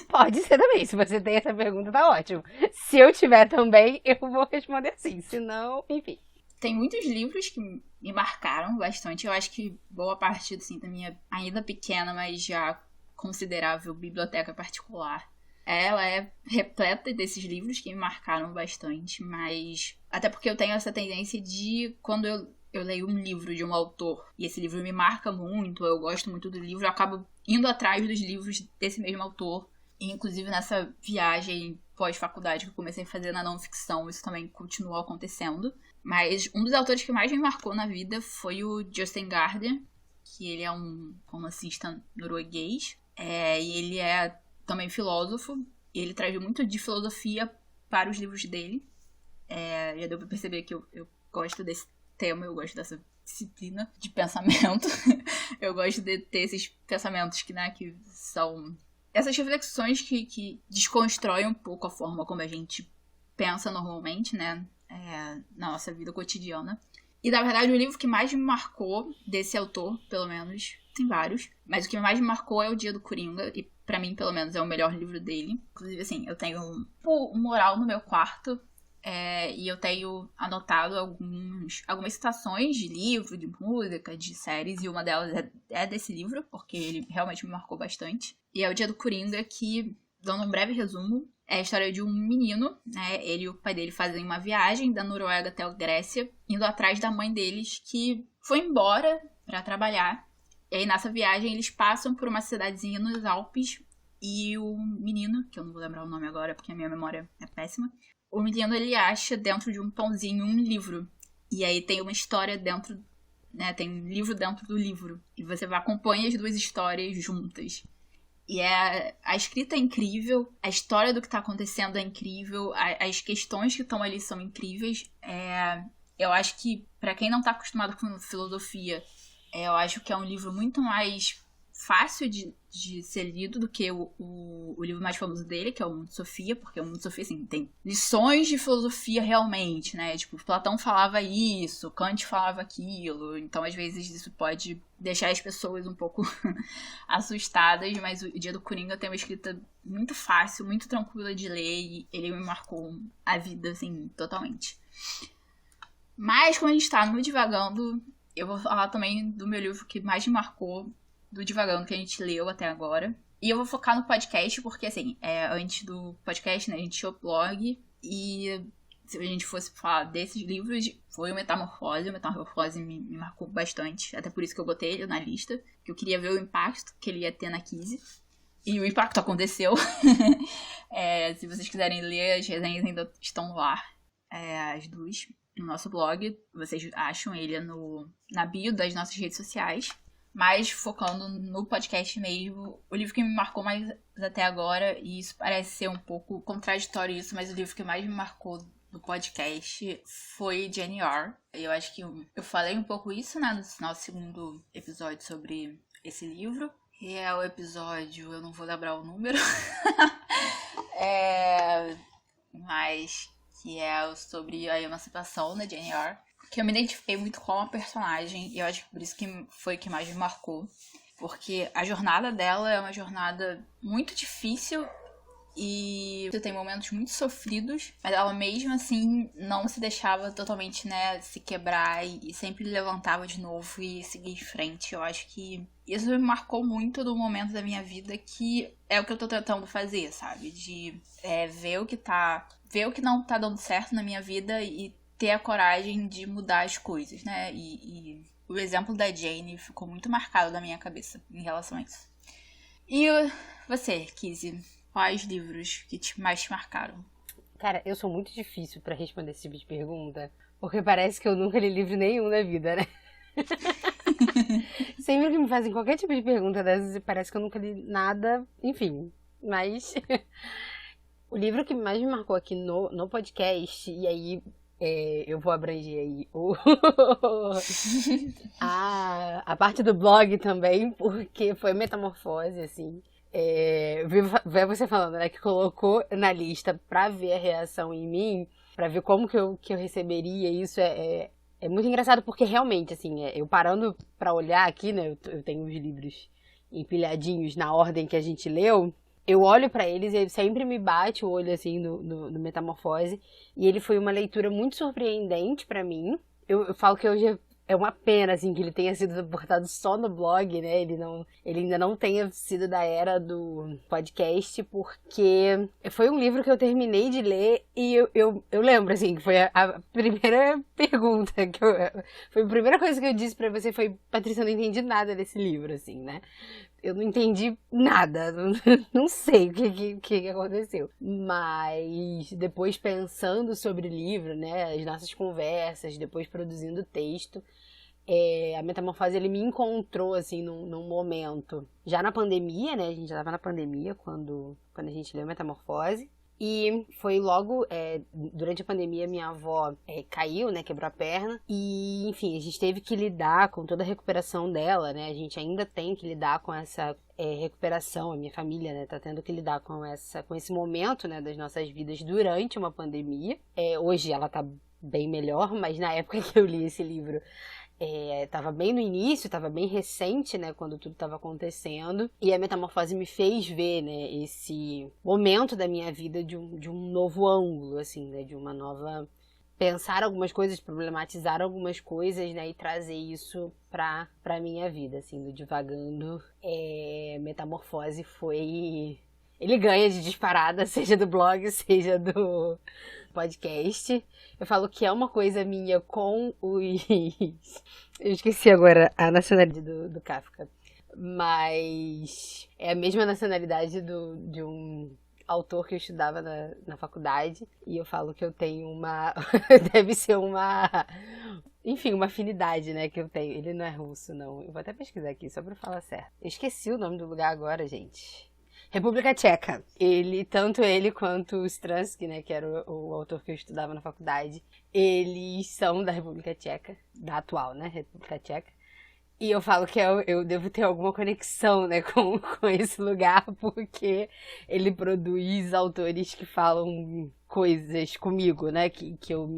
Pode ser também, se você tem essa pergunta tá ótimo. Se eu tiver também, eu vou responder sim, se não, enfim. Tem muitos livros que me marcaram bastante, eu acho que boa parte assim, da minha ainda pequena, mas já considerável biblioteca particular. Ela é repleta desses livros que me marcaram bastante, mas até porque eu tenho essa tendência de, quando eu leio um livro de um autor e esse livro me marca muito, eu gosto muito do livro, eu acabo indo atrás dos livros desse mesmo autor. E, inclusive, nessa viagem pós-faculdade que eu comecei a fazer na não-ficção, isso também continuou acontecendo. Mas um dos autores que mais me marcou na vida foi o Jostein Gaarder, que ele é um romancista norueguês. E ele é também filósofo. E ele traz muito de filosofia para os livros dele. Já deu pra perceber que eu gosto desse tema, eu gosto dessa disciplina de pensamento. Eu gosto de ter esses pensamentos que são... essas reflexões que desconstroem um pouco a forma como a gente pensa normalmente, né? Na nossa vida cotidiana. E, na verdade, o livro que mais me marcou desse autor, pelo menos, tem vários, mas o que mais me marcou é O Dia do Coringa, e pra mim, pelo menos, é o melhor livro dele. Inclusive, assim, eu tenho um mural no meu quarto, e eu tenho anotado algumas citações de livro, de música, de séries, e uma delas é desse livro, porque ele realmente me marcou bastante. E é O Dia do Coringa, que, dando um breve resumo, é a história de um menino, né? Ele e o pai dele fazem uma viagem da Noruega até a Grécia, indo atrás da mãe deles, que foi embora pra trabalhar. E aí, nessa viagem, eles passam por uma cidadezinha nos Alpes, e o menino, que eu não vou lembrar o nome agora, porque a minha memória é péssima, o menino, ele acha dentro de um pãozinho um livro. E aí tem uma história dentro, né? Tem um livro dentro do livro. E você acompanha as 2 histórias juntas. E a escrita é incrível, a história do que tá acontecendo é incrível, as questões que estão ali são incríveis. Eu acho que, pra quem não tá acostumado com filosofia, eu acho que é um livro muito mais fácil de ser lido do que o livro mais famoso dele, que é o Mundo de Sofia, porque o Mundo de Sofia, assim, tem lições de filosofia realmente, né? Tipo, Platão falava isso, Kant falava aquilo, então às vezes isso pode deixar as pessoas um pouco assustadas, mas o Dia do Coringa tem uma escrita muito fácil, muito tranquila de ler, e ele me marcou a vida, assim, totalmente. Mas, como a gente tá no Divagando, eu vou falar também do meu livro que mais me marcou, do Divagando, que a gente leu até agora. E eu vou focar no podcast, porque, assim, antes do podcast, né, a gente tinha o blog, e se a gente fosse falar desses livros, foi o Metamorfose. O Metamorfose me marcou bastante, até por isso que eu botei ele na lista, que eu queria ver o impacto que ele ia ter na Kizzy. E o impacto aconteceu. Se vocês quiserem ler, as resenhas ainda estão lá, as duas, no nosso blog. Vocês acham ele na bio das nossas redes sociais. Mas focando no podcast mesmo, o livro que me marcou mais até agora, e isso parece ser um pouco contraditório isso, mas o livro que mais me marcou do podcast foi Jane Eyre. Eu acho que eu falei um pouco isso, né, no nosso segundo episódio sobre esse livro. E é o episódio, eu não vou lembrar o número, mas que é sobre a emancipação da Jane Eyre. Que eu me identifiquei muito com a personagem, e eu acho que por isso que foi o que mais me marcou. Porque a jornada dela é uma jornada muito difícil e tem momentos muito sofridos, mas ela mesmo assim não se deixava totalmente, né, se quebrar e sempre levantava de novo e seguia em frente. Eu acho que isso me marcou muito do momento da minha vida, que é o que eu tô tentando fazer, sabe? De ver o que não tá dando certo na minha vida e ter a coragem de mudar as coisas, né? E o exemplo da Jane ficou muito marcado na minha cabeça em relação a isso. E você, Kizzy, quais livros que mais te marcaram? Cara, eu sou muito difícil pra responder esse tipo de pergunta, porque parece que eu nunca li livro nenhum na vida, né? Sempre que me fazem qualquer tipo de pergunta dessas, parece que eu nunca li nada, enfim. Mas o livro que mais me marcou aqui no podcast, e aí eu vou abranger aí a parte do blog também, porque foi Metamorfose, assim. Ver você falando, né, que colocou na lista pra ver a reação em mim, pra ver como que eu receberia isso, é muito engraçado, porque realmente, assim, eu parando pra olhar aqui, né, eu tenho os livros empilhadinhos na ordem que a gente leu, eu olho pra eles e ele sempre me bate o olho, assim, no Metamorfose, e ele foi uma leitura muito surpreendente pra mim. Eu falo que hoje é uma pena, assim, que ele tenha sido suportado só no blog, né? Ele ainda não tenha sido da era do podcast, porque foi um livro que eu terminei de ler e eu lembro, assim, que foi a primeira pergunta foi a primeira coisa que eu disse pra você foi: Patrícia, eu não entendi nada desse livro, assim, né? Eu não entendi nada, não sei o que aconteceu. Mas depois pensando sobre o livro, né, as nossas conversas, depois produzindo o texto, a Metamorfose, ele me encontrou, assim, num momento. Já na pandemia, né, a gente já tava na pandemia quando a gente leu Metamorfose. E foi logo, durante a pandemia, minha avó caiu, né, quebrou a perna. E, enfim, a gente teve que lidar com toda a recuperação dela, né? A gente ainda tem que lidar com essa recuperação. A minha família, né, tá tendo que lidar com esse momento, né, das nossas vidas durante uma pandemia. Hoje ela tá bem melhor, mas na época que eu li esse livro, tava bem no início, tava bem recente, né, quando tudo tava acontecendo, e a Metamorfose me fez ver, né, esse momento da minha vida de um novo ângulo, assim, né, de uma nova... pensar algumas coisas, problematizar algumas coisas, né, e trazer isso pra minha vida, assim, do Divagando. Metamorfose foi... Ele ganha de disparada, seja do blog, seja do podcast. Eu falo que é uma coisa minha com os... Eu esqueci agora a nacionalidade do Kafka. Mas é a mesma nacionalidade de um autor que eu estudava na faculdade. E eu falo que eu tenho uma... Deve ser uma... Enfim, uma afinidade, né, que eu tenho. Ele não é russo, não. Eu vou até pesquisar aqui, só pra falar certo. Eu esqueci o nome do lugar agora, gente. República Tcheca. Tanto ele quanto o Stransky, né, que era o autor que eu estudava na faculdade, eles são da República Tcheca, da atual, né, República Tcheca. E eu falo que eu devo ter alguma conexão, né, com esse lugar, porque ele produz autores que falam coisas comigo, né, que eu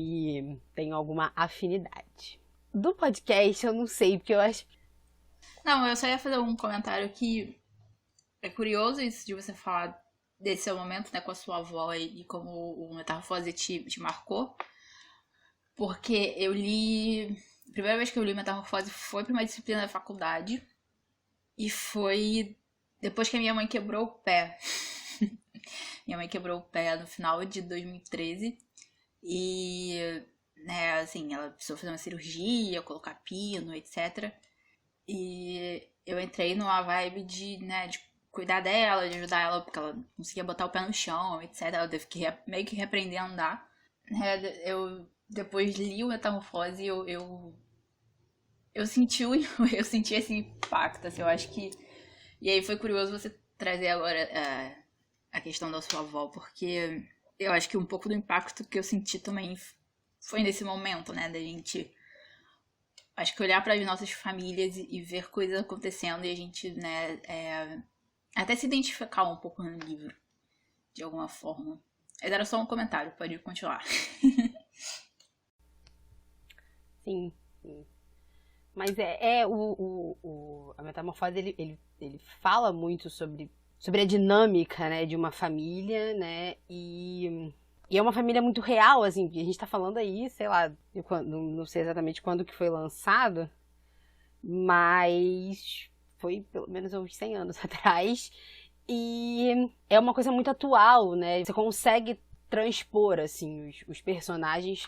tenho alguma afinidade. Do podcast, eu não sei, porque eu acho... Não, eu só ia fazer um comentário que é curioso isso de você falar desse seu momento, né, com a sua avó e como o Metamorfose te marcou, porque eu li primeira vez que eu li Metamorfose foi pra uma disciplina da faculdade. E foi depois que a minha mãe quebrou o pé. Minha mãe quebrou o pé no final de 2013. E, né, assim, ela precisou fazer uma cirurgia, colocar pino, etc. E eu entrei numa vibe de cuidar dela, de ajudar ela, porque ela não conseguia botar o pé no chão, etc. Ela teve que meio que reaprender a andar. Eu depois li o Metamorfose e eu senti eu senti esse impacto, assim, eu acho que... E aí foi curioso você trazer agora a questão da sua avó, porque eu acho que um pouco do impacto que eu senti também foi nesse momento, né, da gente... Acho que olhar para as nossas famílias e ver coisas acontecendo e a gente, né, até se identificar um pouco no livro, de alguma forma. Mas era só um comentário, pode continuar. Sim, sim. Mas a Metamorfose, ele fala muito sobre a dinâmica, né, de uma família, né, e é uma família muito real, assim, a gente tá falando aí, sei lá, não sei exatamente quando que foi lançado, mas foi pelo menos uns 100 anos atrás, e é uma coisa muito atual, né, você consegue transpor, assim, os personagens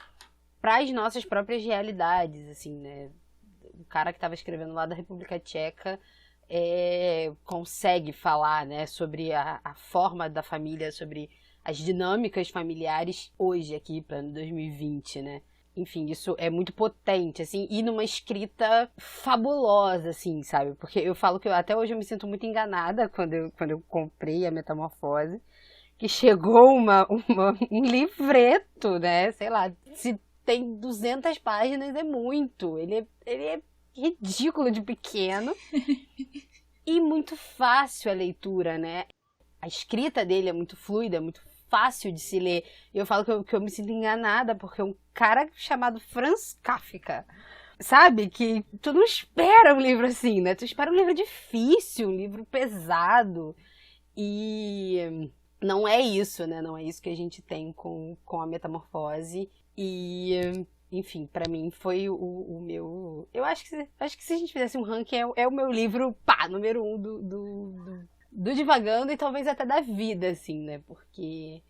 para as nossas próprias realidades, assim, né, o cara que estava escrevendo lá da República Tcheca consegue falar, né, sobre a forma da família, sobre as dinâmicas familiares hoje aqui para 2020, né? Enfim, isso é muito potente, assim, e numa escrita fabulosa, assim, sabe? Porque eu falo que até hoje eu me sinto muito enganada quando eu comprei a Metamorfose, que chegou um livreto, né? Sei lá, se tem 200 páginas é muito. Ele é ridículo de pequeno e muito fácil a leitura, né? A escrita dele é muito fluida, é muito fácil de se ler. E eu falo que eu me sinto enganada porque é um cara chamado Franz Kafka, sabe? Que tu não espera um livro assim, né? Tu espera um livro difícil, um livro pesado. E não é isso, né? Não é isso que a gente tem com a Metamorfose. E, enfim, pra mim foi o meu... Eu acho que se a gente fizesse um ranking, é o meu livro, pá, número 1 do Divagando e talvez até da vida, assim, né? Porque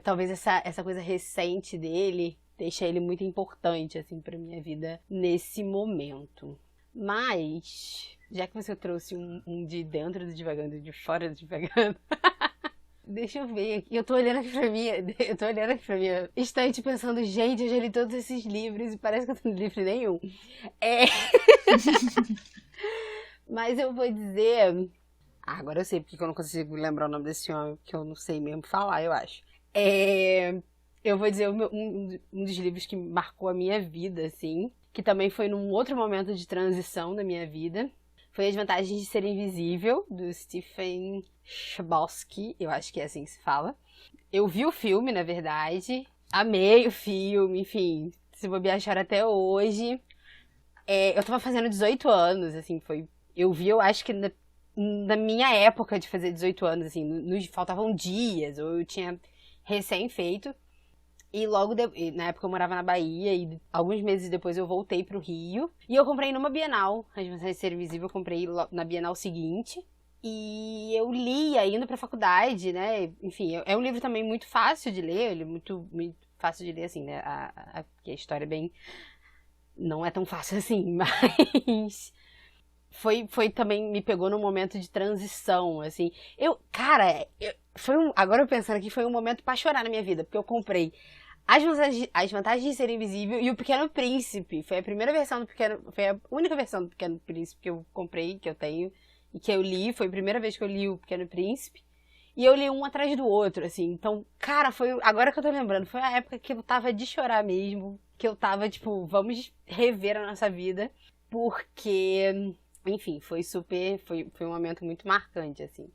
talvez essa coisa recente dele deixa ele muito importante, assim, pra minha vida nesse momento. Mas, já que você trouxe um de dentro do Divagando e de fora do Divagando, deixa eu ver aqui. Eu tô olhando aqui pra minha estante pensando, gente, eu já li todos esses livros e parece que eu não li livro nenhum. Mas eu vou dizer... agora eu sei porque eu não consigo lembrar o nome desse homem, porque eu não sei mesmo falar, eu acho. Eu vou dizer um dos livros que marcou a minha vida, assim, que também foi num outro momento de transição da minha vida. Foi As Vantagens de Ser Invisível, do Stephen Chbosky, eu acho que é assim que se fala. Eu vi o filme, na verdade, amei o filme, enfim, se bobear choro até hoje. Eu tava fazendo 18 anos, assim, eu vi, eu acho que na minha época de fazer 18 anos, assim, faltavam dias, ou eu tinha recém feito. E na época eu morava na Bahia, e alguns meses depois eu voltei pro Rio. E eu comprei numa Bienal, As Vantagens de Ser Invisível, eu comprei na Bienal seguinte. E eu lia indo pra faculdade, né? Enfim, é um livro também muito fácil de ler, ele é muito, muito fácil de ler, assim, né? Porque a história é bem... não é tão fácil assim, mas... Foi também, me pegou num momento de transição, assim. Agora eu pensando aqui, foi um momento pra chorar na minha vida, porque eu comprei As Vantagens de Ser Invisível e O Pequeno Príncipe. Foi a única versão do Pequeno Príncipe que eu comprei, que eu tenho, e que eu li. Foi a primeira vez que eu li O Pequeno Príncipe. E eu li um atrás do outro, assim. Então, cara, agora que eu tô lembrando, foi a época que eu tava de chorar mesmo, que eu tava, tipo, vamos rever a nossa vida, porque... enfim, foi um momento muito marcante, assim.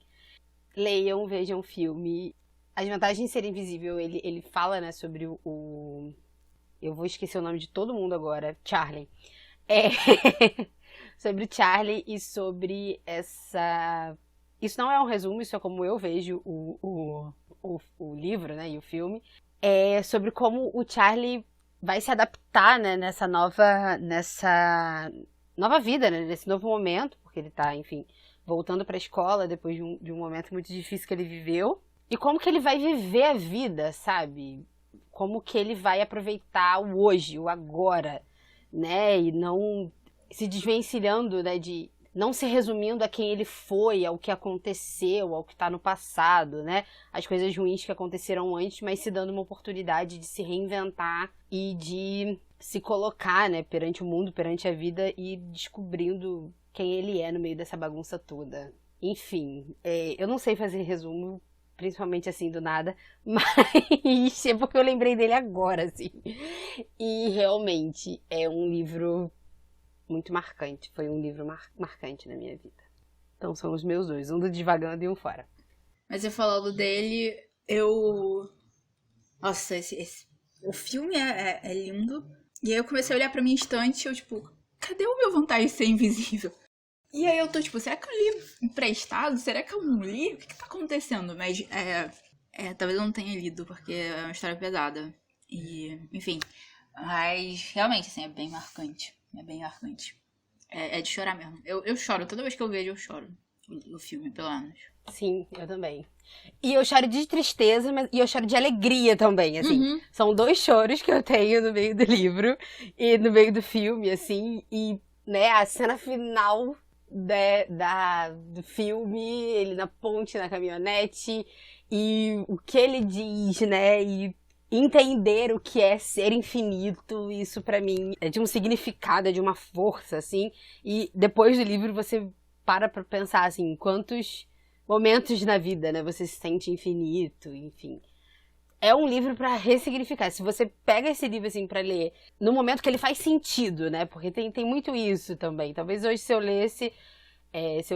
Leiam, vejam o filme. As Vantagens de Ser Invisível, ele fala, né, sobre eu vou esquecer o nome de todo mundo agora, Charlie. Sobre o Charlie e sobre essa... Isso não é um resumo, isso é como eu vejo o livro, né, e o filme. É sobre como o Charlie vai se adaptar, né, nessa nova vida, né, nesse novo momento, porque ele tá, enfim, voltando pra escola depois de um momento muito difícil que ele viveu. E como que ele vai viver a vida, sabe? Como que ele vai aproveitar o hoje, o agora, né? E não se desvencilhando, né, de não se resumindo a quem ele foi, ao que aconteceu, ao que está no passado, né? As coisas ruins que aconteceram antes, mas se dando uma oportunidade de se reinventar e de se colocar, né, perante o mundo, perante a vida e descobrindo quem ele é no meio dessa bagunça toda. Enfim, eu não sei fazer resumo, principalmente assim do nada, mas é porque eu lembrei dele agora, assim. E realmente é um livro muito marcante. Foi um livro marcante na minha vida. Então são os meus dois, um do Divagando e um Fora. Mas você falando dele, eu... Nossa, o filme é lindo. E aí eu comecei a olhar pra minha estante e eu, tipo, cadê o meu Vontade de Ser Invisível? E aí eu tô, tipo, será que eu li emprestado? Será que eu não li? O que tá acontecendo? Mas, talvez eu não tenha lido, porque é uma história pesada. E, enfim. Mas, realmente, assim, é bem marcante. É bem marcante. É de chorar mesmo. Eu choro. Toda vez que eu vejo, eu choro. O filme, pelo menos. Sim, eu também. E eu choro de tristeza, e eu choro de alegria também, assim. Uhum. São dois choros que eu tenho no meio do livro e no meio do filme, assim. E, né, a cena final do filme, ele na ponte, na caminhonete, e o que ele diz, né, e entender o que é ser infinito, isso pra mim é de um significado, é de uma força, assim, e depois do livro você para pra pensar, assim, quantos momentos na vida, né, você se sente infinito, enfim. É um livro pra ressignificar. Se você pega esse livro, assim, pra ler no momento que ele faz sentido, né, porque tem muito isso também. Talvez hoje se eu ler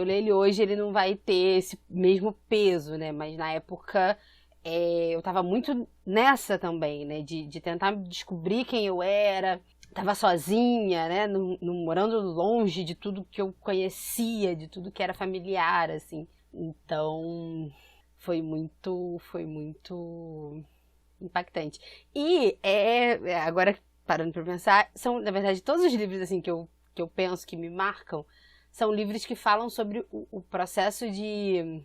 ele hoje, ele não vai ter esse mesmo peso, né, mas na época eu tava muito nessa também, né, de tentar descobrir quem eu era. Tava sozinha, né, morando longe de tudo que eu conhecia, de tudo que era familiar, assim. Então, foi muito impactante. E agora, parando pra pensar, são, na verdade, todos os livros, assim, que eu penso que me marcam, são livros que falam sobre o processo de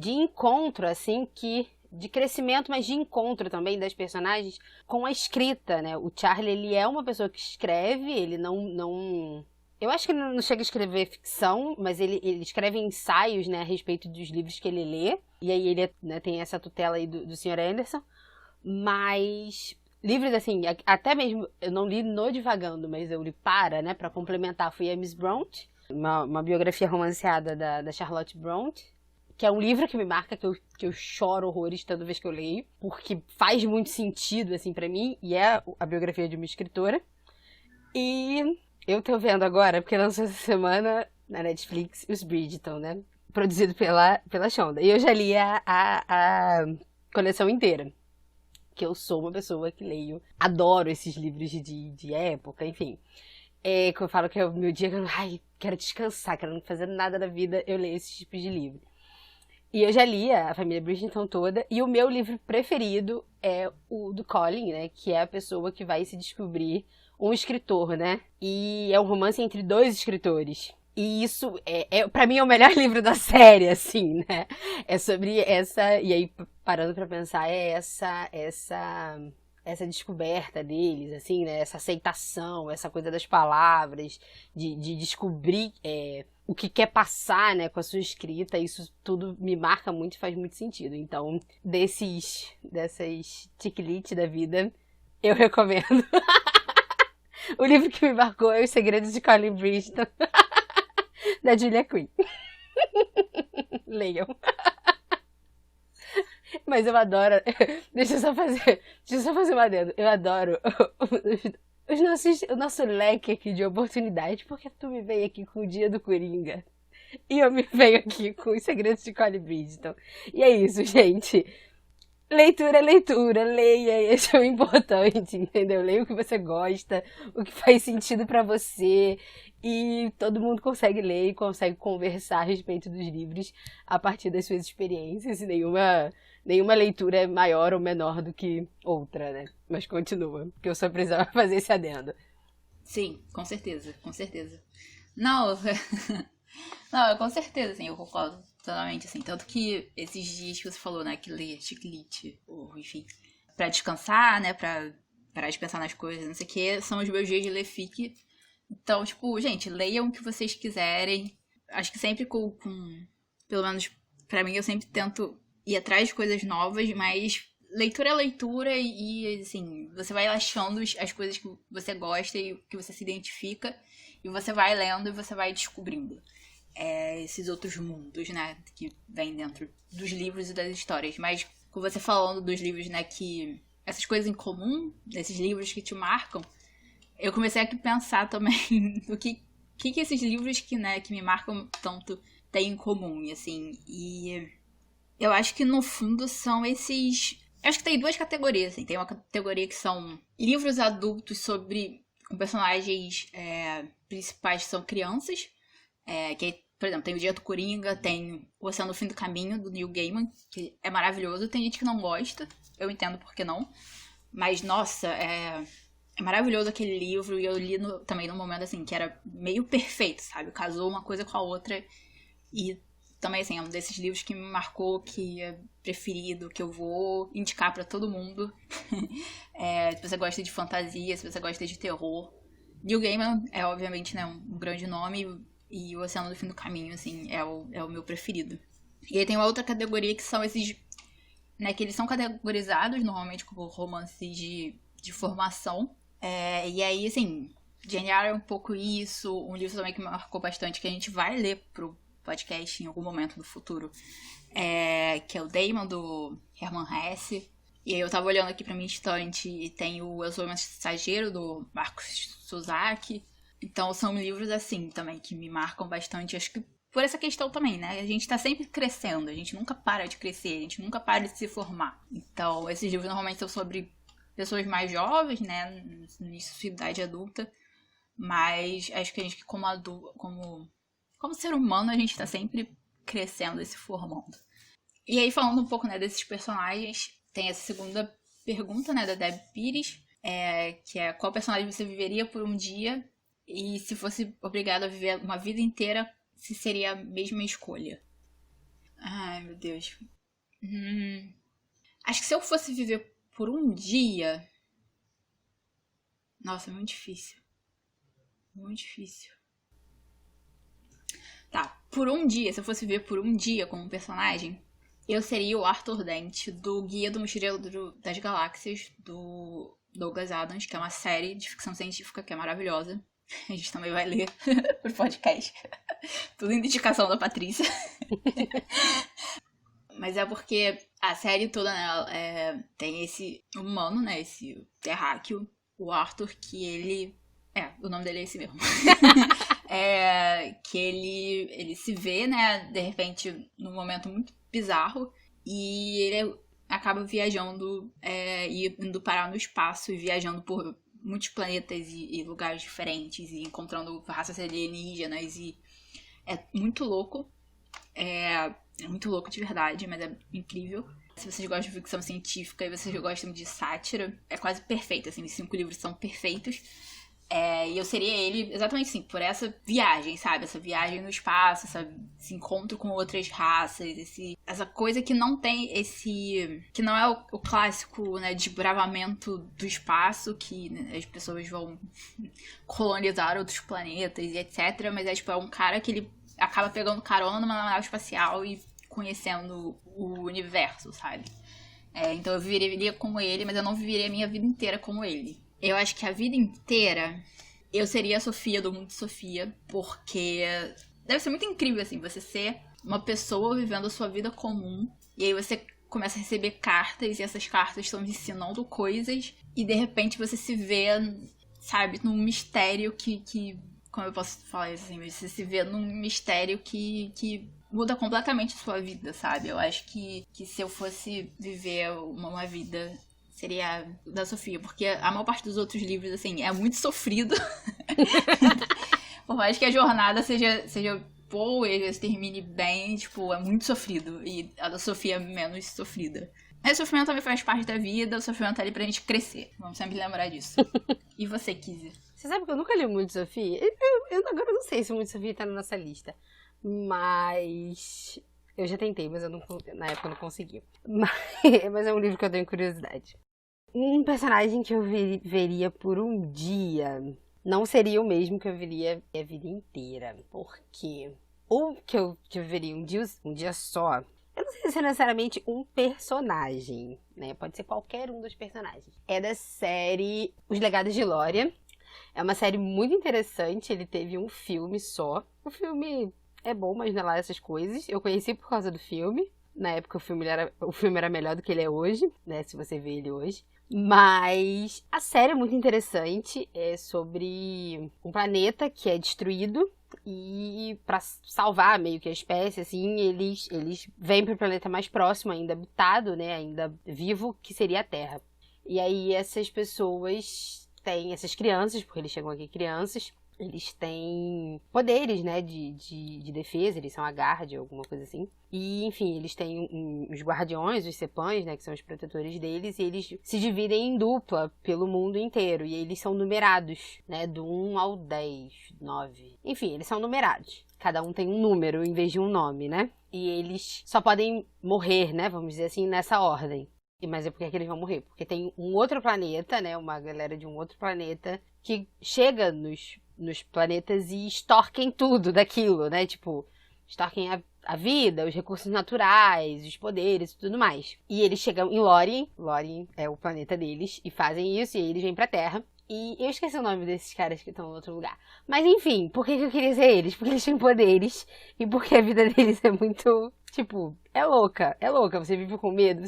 encontro, assim, de crescimento, mas de encontro também das personagens com a escrita, né? O Charlie, ele é uma pessoa que escreve, ele não... Eu acho que ele não chega a escrever ficção, mas ele escreve ensaios, né, a respeito dos livros que ele lê. E aí ele, né, tem essa tutela aí do Sr. Anderson. Mas livros, assim, até mesmo, eu não li no Divagando, mas eu li né, pra complementar, foi a Miss Bronte, uma biografia romanceada da Charlotte Bronte, que é um livro que me marca, que eu choro horrores toda vez que eu leio, porque faz muito sentido, assim, pra mim, e é a biografia de uma escritora. E eu tô vendo agora, porque lançou essa semana na Netflix, os Bridgerton, né? Produzido pela Shonda. E eu já li a coleção inteira. Que eu sou uma pessoa que leio. Adoro esses livros de época, enfim. Que eu falo que é o meu dia que eu quero descansar, quero não fazer nada da vida, eu leio esses tipos de livro. E eu já li a família Bridgerton toda, e o meu livro preferido é o do Colin, né? Que é a pessoa que vai se descobrir um escritor, né? E é um romance entre dois escritores. E isso, pra mim, é o melhor livro da série, assim, né? É sobre essa... E aí, parando pra pensar, essa descoberta deles, assim, né? Essa aceitação, essa coisa das palavras, de descobrir o que quer passar, né, com a sua escrita. Isso tudo me marca muito e faz muito sentido. Então, dessas ticlite da vida, eu recomendo. O livro que me marcou é Os Segredos de Colin Bridgerton, da Julia Quinn. Leiam. Mas eu adoro... Deixa eu só fazer uma adendo. Eu adoro o nosso leque aqui de oportunidade, porque tu me veio aqui com o Dia do Coringa. E eu me venho aqui com Os Segredos de Colin Bridgerton. E é isso, gente. Leitura, leia, esse é o importante, entendeu? Leia o que você gosta, o que faz sentido pra você, e todo mundo consegue ler e consegue conversar a respeito dos livros a partir das suas experiências, e Nenhuma leitura é maior ou menor do que outra, né? Mas continua, porque eu só precisava fazer esse adendo. Sim, com certeza, com certeza. Não, não, com certeza, assim, eu concordo totalmente, assim. Tanto que esses dias que você falou, né, que lê chiclete, ou enfim, pra descansar, né, pra parar de pensar nas coisas, não sei o que, são os meus dias de ler fic. Então, tipo, gente, leiam o que vocês quiserem. Acho que sempre pelo menos pra mim, eu sempre tento ir atrás de coisas novas, mas leitura é leitura e assim, você vai achando as coisas que você gosta e que você se identifica, e você vai lendo e você vai descobrindo esses outros mundos, né, que vêm dentro dos livros e das histórias. Mas com você falando dos livros, né, que essas coisas em comum, desses livros que te marcam, eu comecei a pensar também no que esses livros que me marcam tanto têm em comum, e assim, e eu acho que no fundo são esses... Eu acho que tem duas categorias, assim. Tem uma categoria que são livros adultos com personagens principais que são crianças, que, por exemplo, tem o Dia do Coringa, tem O Oceano no Fim do Caminho, do Neil Gaiman, que é maravilhoso. Tem gente que não gosta, eu entendo por que não, mas, nossa, é maravilhoso aquele livro, e eu li também num momento, assim, que era meio perfeito, sabe? Casou uma coisa com a outra, e também, assim, é um desses livros que me marcou, que é preferido, que eu vou indicar pra todo mundo. Se você gosta de fantasia, se você gosta de terror. Neil Gaiman é, obviamente, né, um grande nome, e O Oceano no Fim do Caminho, assim, é o meu preferido. E aí tem uma outra categoria que são esses, né, que eles são categorizados normalmente como romances de formação. E aí, assim, Jane Eyre é um pouco isso. Um livro também que me marcou bastante, que a gente vai ler pro podcast em algum momento do futuro, que é o Daemon, do Hermann Hesse. E aí eu tava olhando aqui pra minha estante e tem o Eu Sou o Mensageiro, do Marcos Suzaki. Então são livros assim também que me marcam bastante. Acho que por essa questão também, né? A gente tá sempre crescendo, a gente nunca para de crescer, a gente nunca para de se formar. Então esses livros normalmente são sobre pessoas mais jovens, né? No início da idade adulta. Mas acho que a gente, como ser humano, a gente tá sempre crescendo e se formando. E aí, falando um pouco, né, desses personagens, tem essa segunda pergunta, né, da Deb Pires, que é: qual personagem você viveria por um dia, e se fosse obrigado a viver uma vida inteira, se seria a mesma escolha? Ai, meu Deus. Acho que se eu fosse viver por um dia... Nossa, é muito difícil. Muito difícil. Tá, por um dia, se eu fosse ver por um dia como personagem, eu seria o Arthur Dent, do Guia do Mochileiro das Galáxias, do Douglas Adams, que é uma série de ficção científica que é maravilhosa. A gente também vai ler pro podcast. Tudo indicação da Patrícia. Mas é porque a série toda, né, tem esse humano, né, esse terráqueo, o Arthur, que ele... o nome dele é esse mesmo. Que ele se vê, né, de repente, num momento muito bizarro, e ele acaba viajando e indo parar no espaço e viajando por muitos planetas e lugares diferentes e encontrando raças alienígenas, e é muito louco. É muito louco de verdade, mas é incrível. Se vocês gostam de ficção científica e vocês gostam de sátira, é quase perfeito, assim, os 5 livros são perfeitos. E eu seria ele exatamente assim, por essa viagem, sabe? Essa viagem no espaço, esse encontro com outras raças, essa coisa que não tem que não é o clássico, né, desbravamento do espaço, que, né, as pessoas vão colonizar outros planetas e etc. Mas é um cara que ele acaba pegando carona numa nave espacial e conhecendo o universo, sabe? Então eu viveria como ele, mas eu não viveria a minha vida inteira como ele. Eu acho que a vida inteira eu seria a Sofia do Mundo de Sofia, porque deve ser muito incrível, assim, você ser uma pessoa vivendo a sua vida comum, e aí você começa a receber cartas, e essas cartas estão te ensinando coisas, e de repente você se vê, sabe, num mistério que como eu posso falar isso assim, você se vê num mistério que muda completamente a sua vida, sabe? Eu acho que se eu fosse viver uma vida... seria da Sofia, porque a maior parte dos outros livros, assim, é muito sofrido. Por mais que a jornada seja boa e termine bem, tipo, é muito sofrido. E a da Sofia é menos sofrida. Mas o sofrimento também faz parte da vida, o sofrimento tá ali pra gente crescer. Vamos sempre lembrar disso. E você, Kizzy? Você sabe que eu nunca li muito Sofia? Agora eu não sei se muito Sofia tá na nossa lista. Mas... Eu já tentei, mas na época eu não consegui. Mas é um livro que eu tenho curiosidade. Um personagem que eu veria por um dia não seria o mesmo que eu veria a vida inteira. Porque o que eu veria um dia só, eu não sei se é necessariamente um personagem, né? Pode ser qualquer um dos personagens. É da série Os Legados de Lórien. É uma série muito interessante, ele teve um filme só. O filme é bom, mas não é lá essas coisas. Eu conheci por causa do filme. Na época o filme era melhor do que ele é hoje, né? Se você vê ele hoje. Mas a série é muito interessante. É sobre um planeta que é destruído. E para salvar meio que a espécie, assim, eles vêm para o planeta mais próximo, ainda habitado, né? Ainda vivo, que seria a Terra. E aí essas pessoas têm, essas crianças, porque eles chegam aqui crianças, eles têm poderes, né, de defesa, eles são a guarda, alguma coisa assim. E, enfim, eles têm os guardiões, os sepães, né, que são os protetores deles, e eles se dividem em dupla pelo mundo inteiro. E eles são numerados, né, do 1 ao 10, 9. Enfim, eles são numerados. Cada um tem um número em vez de um nome, né? E eles só podem morrer, né, vamos dizer assim, nessa ordem. Mas é porque eles vão morrer? Porque tem um outro planeta, né, uma galera de um outro planeta que chega nos planetas e extorquem tudo daquilo, né? Tipo, extorquem a vida, os recursos naturais, os poderes e tudo mais. E eles chegam em Lórien é o planeta deles, e fazem isso, e aí eles vêm pra Terra. E eu esqueci o nome desses caras que estão em outro lugar. Mas enfim, por que eu queria ser eles? Porque eles têm poderes, e porque a vida deles é muito... Tipo, é louca. Você vive com medo.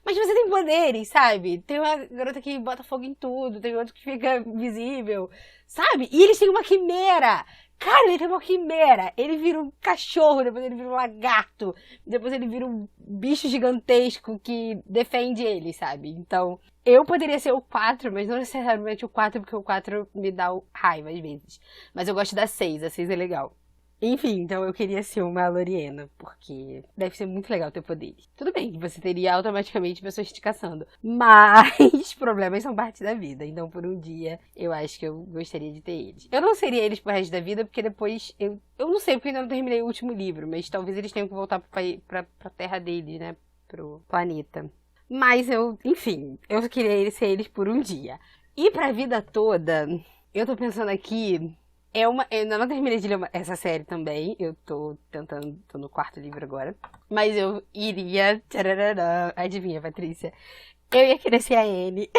Mas você tem poderes, sabe? Tem uma garota que bota fogo em tudo, tem outro que fica invisível, sabe? E eles têm uma quimera. Cara, ele tem uma quimera. Ele vira um cachorro, depois ele vira um lagarto, depois ele vira um bicho gigantesco que defende ele, sabe? Então, eu poderia ser o 4, mas não necessariamente o 4, porque o 4 me dá raiva às vezes. Mas eu gosto da 6, a 6 é legal. Enfim, então eu queria ser uma Loriena, porque deve ser muito legal ter poderes. Tudo bem que você teria automaticamente pessoas te caçando, mas problemas são parte da vida, então por um dia eu acho que eu gostaria de ter eles. Eu não seria eles pro resto da vida, porque depois eu não sei, porque eu ainda não terminei o último livro, mas talvez eles tenham que voltar pra terra deles, né, pro planeta. Mas enfim, eu queria ser eles por um dia. E pra vida toda, eu tô pensando aqui... Eu ainda não terminei de ler essa série também. Eu tô no 4º livro agora. Mas eu iria... Tchararã, adivinha, Patrícia? Eu ia querer ser a Anne.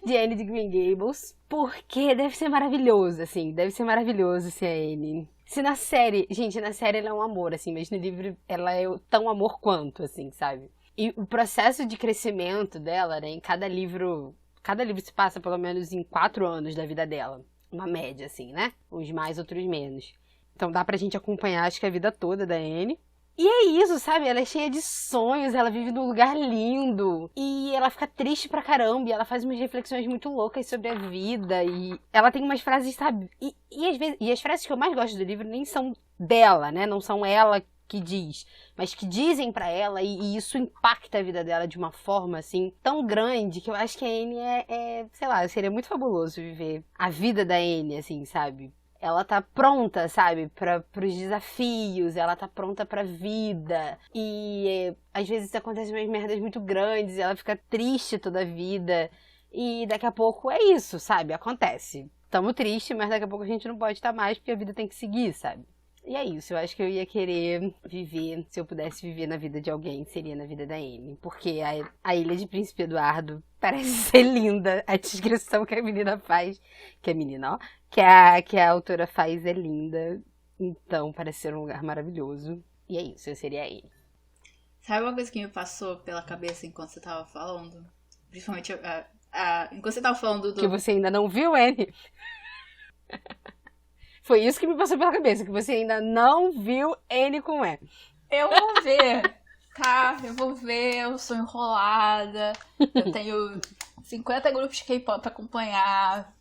De Anne de Green Gables. Porque deve ser maravilhoso, assim. Deve ser maravilhoso ser a Anne. Se na série... Gente, na série ela é um amor, assim. Mas no livro ela é tão amor quanto, assim, sabe? E o processo de crescimento dela, né? Em cada livro... Cada livro se passa pelo menos em 4 anos da vida dela. Uma média, assim, né? Uns mais, outros menos. Então dá pra gente acompanhar, acho que a vida toda da Anne. E é isso, sabe? Ela é cheia de sonhos, ela vive num lugar lindo. E ela fica triste pra caramba, e ela faz umas reflexões muito loucas sobre a vida. E ela tem umas frases, sabe? E às vezes, e as frases que eu mais gosto do livro nem são dela, né? Não são ela que diz, mas que dizem pra ela, e isso impacta a vida dela de uma forma, assim, tão grande, que eu acho que a Anne sei lá, seria muito fabuloso viver a vida da Anne, assim, sabe? Ela tá pronta, sabe, pros desafios, ela tá pronta pra vida, e às vezes acontecem umas merdas muito grandes, e ela fica triste toda a vida, e daqui a pouco é isso, sabe, acontece. Tamo triste, mas daqui a pouco a gente não pode estar mais, porque a vida tem que seguir, sabe? E é isso, eu acho que eu ia querer viver, se eu pudesse viver na vida de alguém, seria na vida da Anne. Porque a Ilha de Príncipe Eduardo parece ser linda, a descrição que a menina faz, que a menina, ó, que a autora faz é linda. Então, parece ser um lugar maravilhoso. E é isso, eu seria a Anne. Sabe uma coisa que me passou pela cabeça enquanto você tava falando? Principalmente enquanto você tava falando do... Que você ainda não viu, Anne? Foi isso que me passou pela cabeça, que você ainda não viu Anne com E. Eu vou ver, tá? Eu vou ver, eu sou enrolada, eu tenho 50 grupos de K-pop pra acompanhar.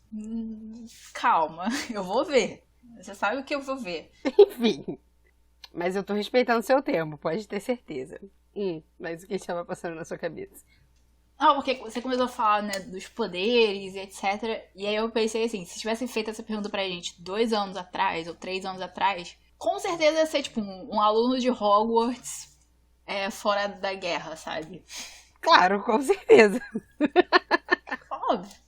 Calma, eu vou ver. Você sabe o que eu vou ver. Enfim, mas eu tô respeitando seu tempo, pode ter certeza. Mas o que estava passando na sua cabeça? Ah, porque você começou a falar, né, dos poderes e etc. E aí eu pensei assim, se tivessem feito essa pergunta pra gente 2 anos atrás ou 3 anos atrás, com certeza ia ser tipo um aluno de Hogwarts fora da guerra, sabe? Claro, com certeza. Óbvio.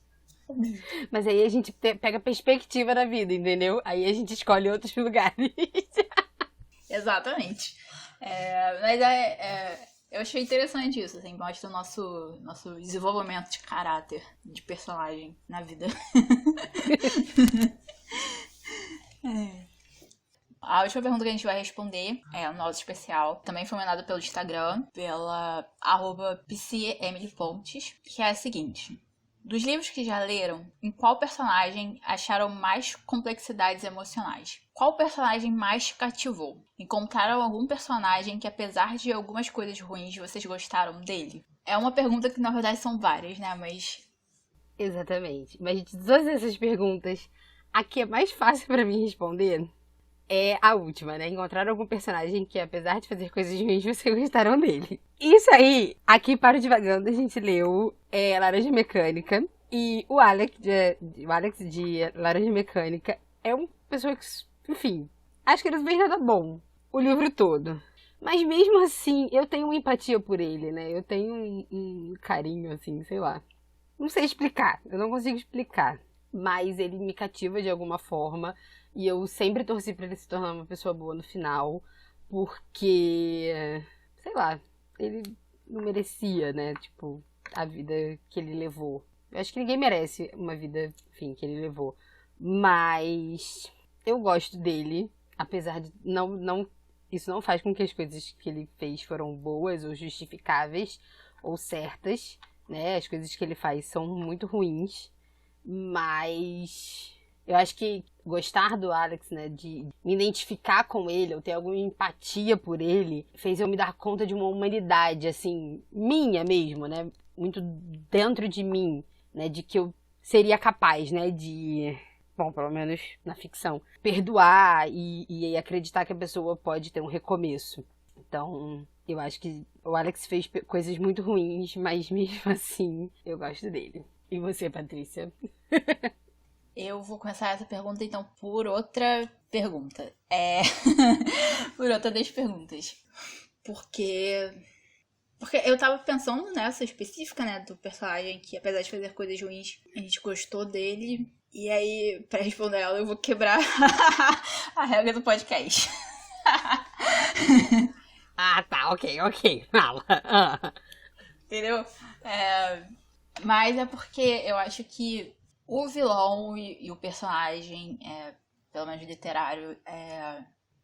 Mas aí a gente pega perspectiva da vida, entendeu? Aí a gente escolhe outros lugares. Exatamente. Mas eu achei interessante isso, assim, mostra o nosso desenvolvimento de caráter, de personagem na vida. A última pergunta que a gente vai responder é o nosso especial. Também foi mandada pelo Instagram, pela @pcemilipontes, que é a seguinte. Dos livros que já leram, em qual personagem acharam mais complexidades emocionais? Qual personagem mais cativou? Encontraram algum personagem que, apesar de algumas coisas ruins, vocês gostaram dele? É uma pergunta que, na verdade, são várias, né? Mas... Exatamente. Mas de todas essas perguntas, a que é mais fácil pra mim responder é a última, né? Encontrar algum personagem que, apesar de fazer coisas ruins, vocês gostaram dele. Isso aí, aqui para o Divagando, a gente leu Laranja Mecânica. E o Alex de Laranja Mecânica é uma pessoa que, enfim, acho que ele não fez nada bom o livro todo. Mas mesmo assim, eu tenho uma empatia por ele, né? Eu tenho um carinho, assim, sei lá. Não sei explicar, eu não consigo explicar. Mas ele me cativa de alguma forma. E eu sempre torci pra ele se tornar uma pessoa boa no final. Porque, sei lá, ele não merecia, né? Tipo, a vida que ele levou. Eu acho que ninguém merece uma vida, enfim, que ele levou. Mas eu gosto dele. Apesar de isso não faz com que as coisas que ele fez foram boas ou justificáveis ou certas, né? As coisas que ele faz são muito ruins, mas eu acho que gostar do Alex, né, de me identificar com ele, ou ter alguma empatia por ele, fez eu me dar conta de uma humanidade, assim, minha mesmo, né? Muito dentro de mim, né? De que eu seria capaz, né, de... Bom, pelo menos na ficção. Perdoar e acreditar que a pessoa pode ter um recomeço. Então, eu acho que o Alex fez coisas muito ruins, mas mesmo assim, eu gosto dele. E você, Patrícia? Eu vou começar essa pergunta, então, por outra pergunta. Por outra das perguntas. Porque eu tava pensando nessa específica, né, do personagem que, apesar de fazer coisas ruins, a gente gostou dele. E aí, pra responder ela, eu vou quebrar a regra do podcast. Ah, tá, ok, fala. Entendeu? Mas é porque eu acho que o vilão e o personagem, pelo menos literário,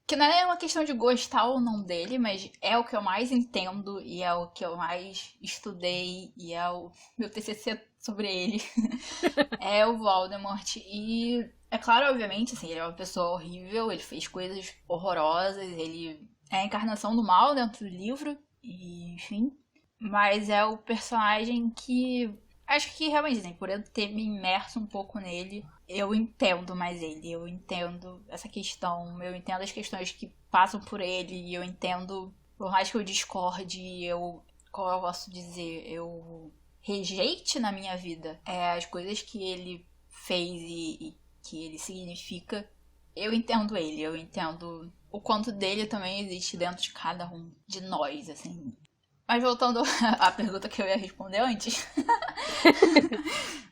que não é uma questão de gostar ou não dele, mas é o que eu mais entendo e é o que eu mais estudei e é o meu TCC sobre ele. É o Voldemort. E é claro, obviamente, assim, ele é uma pessoa horrível, ele fez coisas horrorosas, ele é a encarnação do mal dentro do livro, e, enfim. Mas é o personagem que... Acho que realmente, assim, por eu ter me imerso um pouco nele, eu entendo mais ele, eu entendo essa questão, eu entendo as questões que passam por ele, e eu entendo, por mais que eu discorde, como eu posso dizer, eu rejeite na minha vida as coisas que ele fez e que ele significa, eu entendo ele, eu entendo o quanto dele também existe dentro de cada um de nós, assim. Mas voltando à pergunta que eu ia responder antes.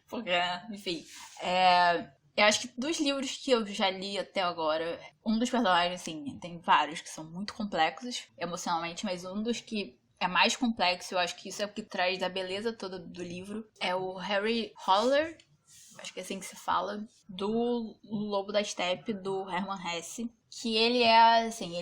Porque, enfim. Eu acho que dos livros que eu já li até agora, um dos personagens, assim, tem vários que são muito complexos emocionalmente, mas um dos que é mais complexo, eu acho que isso é o que traz a beleza toda do livro, é o Harry Holler, acho que é assim que se fala, do Lobo da Steppe, do Hermann Hesse. Que ele é, assim,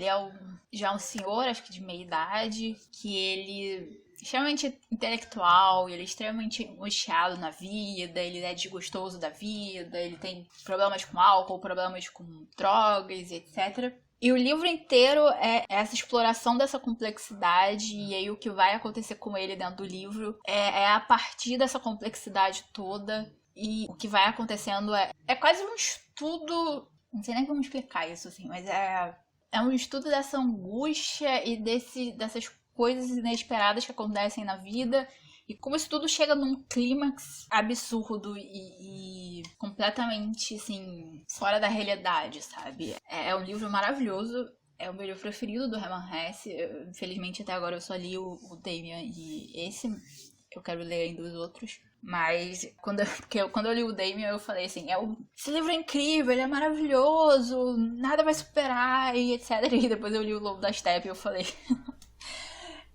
já um senhor, acho que de meia idade, que ele é extremamente intelectual, ele é extremamente angustiado na vida, ele é desgostoso da vida, ele tem problemas com álcool, problemas com drogas, etc. E o livro inteiro é essa exploração dessa complexidade, e aí o que vai acontecer com ele dentro do livro é a partir dessa complexidade toda, e o que vai acontecendo é quase um estudo Não sei nem como explicar isso, assim, mas é um estudo dessa angústia e dessas coisas inesperadas que acontecem na vida. E como isso tudo chega num clímax absurdo e completamente, assim, fora da realidade, sabe? É um livro maravilhoso. É o meu livro preferido do Hermann Hesse. Infelizmente, até agora eu só li o Damian e esse. Eu quero ler ainda os outros. Mas quando eu li o Damian, eu falei assim, esse livro é incrível, ele é maravilhoso, nada vai superar, e etc. E depois eu li o Lobo da Steppe e eu falei,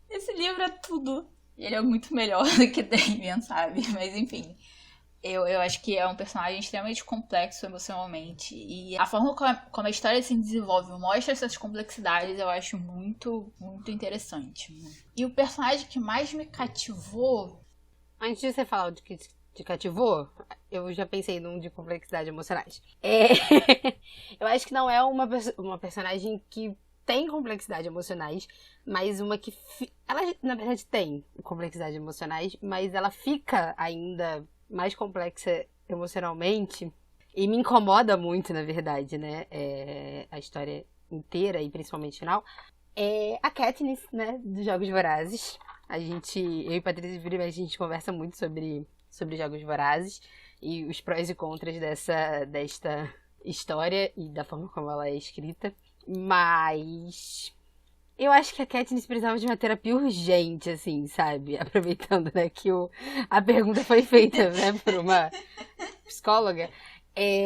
esse livro é tudo. Ele é muito melhor do que Damian, sabe? Mas enfim, eu acho que é um personagem extremamente complexo emocionalmente. E a forma como a história se desenvolve mostra essas complexidades, eu acho muito, muito interessante. E o personagem que mais me cativou... Antes de você falar de que te cativou, eu já pensei num de complexidade emocionais. Eu acho que não é uma personagem que tem complexidade emocionais, mas uma que... Ela, na verdade, tem complexidade emocionais, mas ela fica ainda mais complexa emocionalmente e me incomoda muito, na verdade, né? A história inteira e principalmente o final. É a Katniss, né? Dos Jogos Vorazes. Eu e Patrícia Vira, a gente conversa muito sobre Jogos Vorazes e os prós e contras desta história e da forma como ela é escrita. Mas eu acho que a Katniss precisava de uma terapia urgente, assim, sabe? Aproveitando, né, que a pergunta foi feita, né, por uma psicóloga.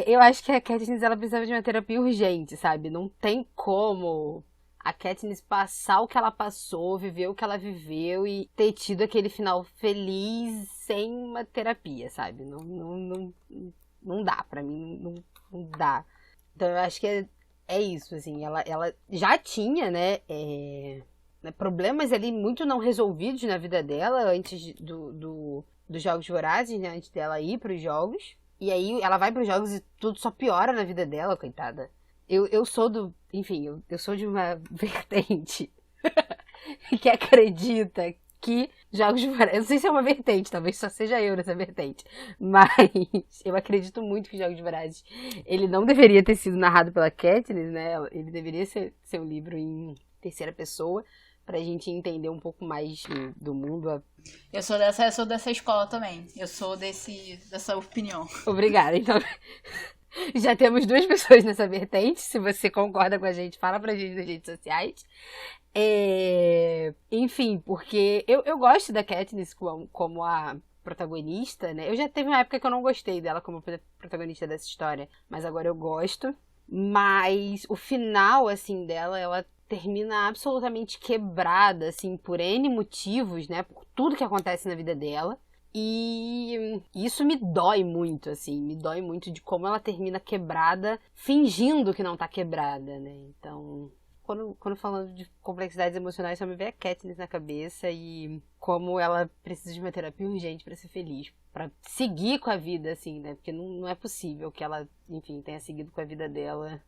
Eu acho que a Katniss, ela precisava de uma terapia urgente, sabe? Não tem como a Katniss passar o que ela passou, viver o que ela viveu e ter tido aquele final feliz sem uma terapia, sabe? Não dá, pra mim, não dá. Então eu acho que é isso, assim, ela já tinha, né, problemas ali muito não resolvidos na vida dela antes dos Jogos Vorazes, né, antes dela ir pros jogos. E aí ela vai pros jogos e tudo só piora na vida dela, coitada. Eu sou eu sou de uma vertente que acredita que Jogos Vorazes... Eu não sei se é uma vertente, talvez só seja eu nessa vertente. Mas eu acredito muito que Jogos Vorazes... Ele não deveria ter sido narrado pela Katniss, né? Ele deveria ser um livro em terceira pessoa, pra gente entender um pouco mais do mundo. Eu sou dessa escola também. Eu sou dessa opinião. Obrigada. Então, já temos 2 pessoas nessa vertente. Se você concorda com a gente, fala pra gente nas redes sociais. Enfim, porque eu gosto da Katniss como a protagonista, né? Eu já teve uma época que eu não gostei dela como protagonista dessa história, mas agora eu gosto. Mas o final, assim, dela, ela termina absolutamente quebrada, assim, por N motivos, né? Por tudo que acontece na vida dela. E isso me dói muito, assim, me dói muito de como ela termina quebrada, fingindo que não tá quebrada, né? Então, quando falando de complexidades emocionais, só me vem a Katniss na cabeça e como ela precisa de uma terapia urgente pra ser feliz, pra seguir com a vida, assim, né? Porque não é possível que ela, enfim, tenha seguido com a vida dela.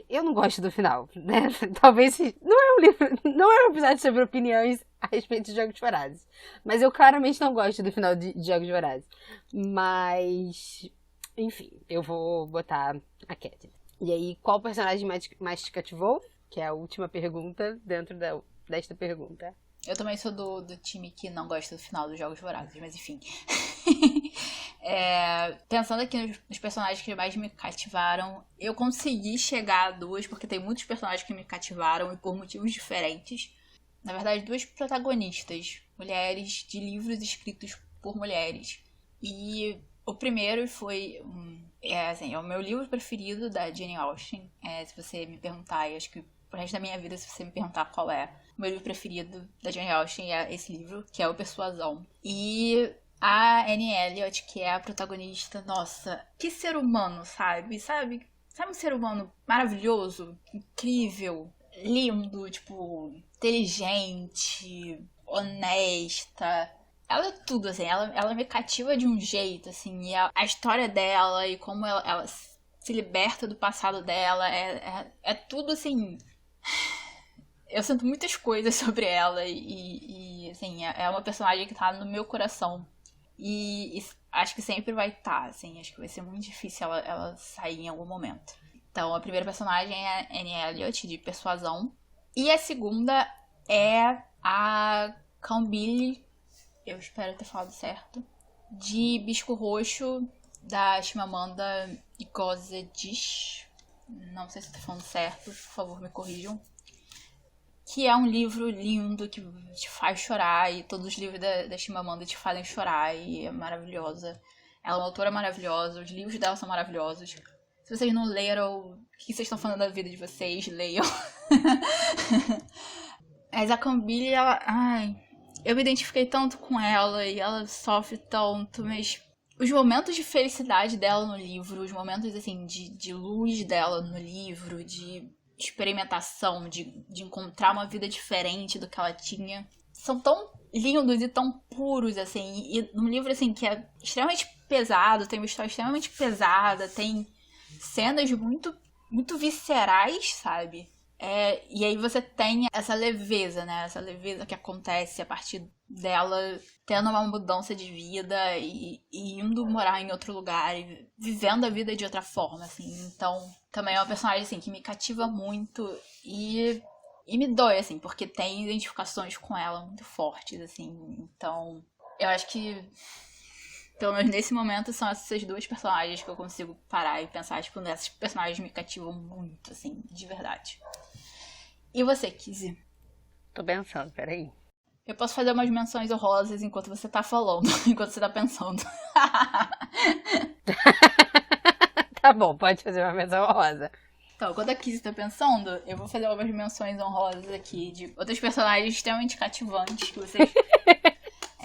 Eu não gosto do final, né? Talvez não é um livro, não é um episódio sobre opiniões a respeito de Jogos Vorazes. Mas eu claramente não gosto do final de Jogos Vorazes. Mas, enfim, eu vou botar a Katniss. E aí, qual personagem mais te cativou? Que é a última pergunta dentro desta pergunta. Eu também sou do time que não gosta do final dos Jogos Vorazes, mas enfim. Pensando aqui nos personagens que mais me cativaram, eu consegui chegar a 2, porque tem muitos personagens que me cativaram e por motivos diferentes. Na verdade, 2 protagonistas, mulheres de livros escritos por mulheres. E o primeiro foi... é o meu livro preferido da Jane Austen. Se você me perguntar, eu acho que pro resto da minha vida, se você me perguntar qual é o meu livro preferido da Jane Austen, é esse livro, que é O Persuasão. E a Anne Elliot, que é a protagonista, nossa, que ser humano, sabe? Sabe um ser humano maravilhoso, incrível, lindo, tipo, inteligente, honesta. Ela é tudo, assim, ela me cativa de um jeito, assim, e a história dela e como ela se liberta do passado dela, é tudo, assim... Eu sinto muitas coisas sobre ela e assim, é uma personagem que tá no meu coração. E acho que sempre vai estar, assim, acho que vai ser muito difícil ela sair em algum momento. Então, a primeira personagem é a Anne Elliot, de Persuasão. E a segunda é a Cambile, eu espero ter falado certo, de Bisco Roxo, da Chimamanda Ngozi Adichie. Não sei se eu tô falando certo, por favor me corrijam. Que é um livro lindo, que te faz chorar, e todos os livros da Chimamanda te fazem chorar, e é maravilhosa. Ela é uma autora maravilhosa, os livros dela são maravilhosos. Se vocês não leram, o que vocês estão falando da vida de vocês, leiam. Mas a Cambile, ela... Ai, eu me identifiquei tanto com ela, e ela sofre tanto, mas... Os momentos de felicidade dela no livro, os momentos, assim, de luz dela no livro, de experimentação, de encontrar uma vida diferente do que ela tinha, são tão lindos e tão puros, assim, e num livro, assim, que é extremamente pesado, tem uma história extremamente pesada, tem cenas muito, muito viscerais, sabe? E aí você tem essa leveza, né? Essa leveza que acontece a partir dela tendo uma mudança de vida e indo morar em outro lugar e vivendo a vida de outra forma, assim. Então, também é uma personagem, assim, que me cativa muito e me dói, assim, porque tem identificações com ela muito fortes, assim. Então, eu acho que, pelo menos nesse momento, são essas duas personagens que eu consigo parar e pensar, tipo, essas personagens me cativam muito, assim, de verdade. E você, Kizzy? Tô pensando, peraí. Eu posso fazer umas menções honrosas enquanto você tá falando, enquanto você tá pensando. Tá bom, pode fazer uma menção rosa. Então, quando a Kizzy tá pensando, eu vou fazer umas menções honrosas aqui de outros personagens extremamente cativantes que vocês,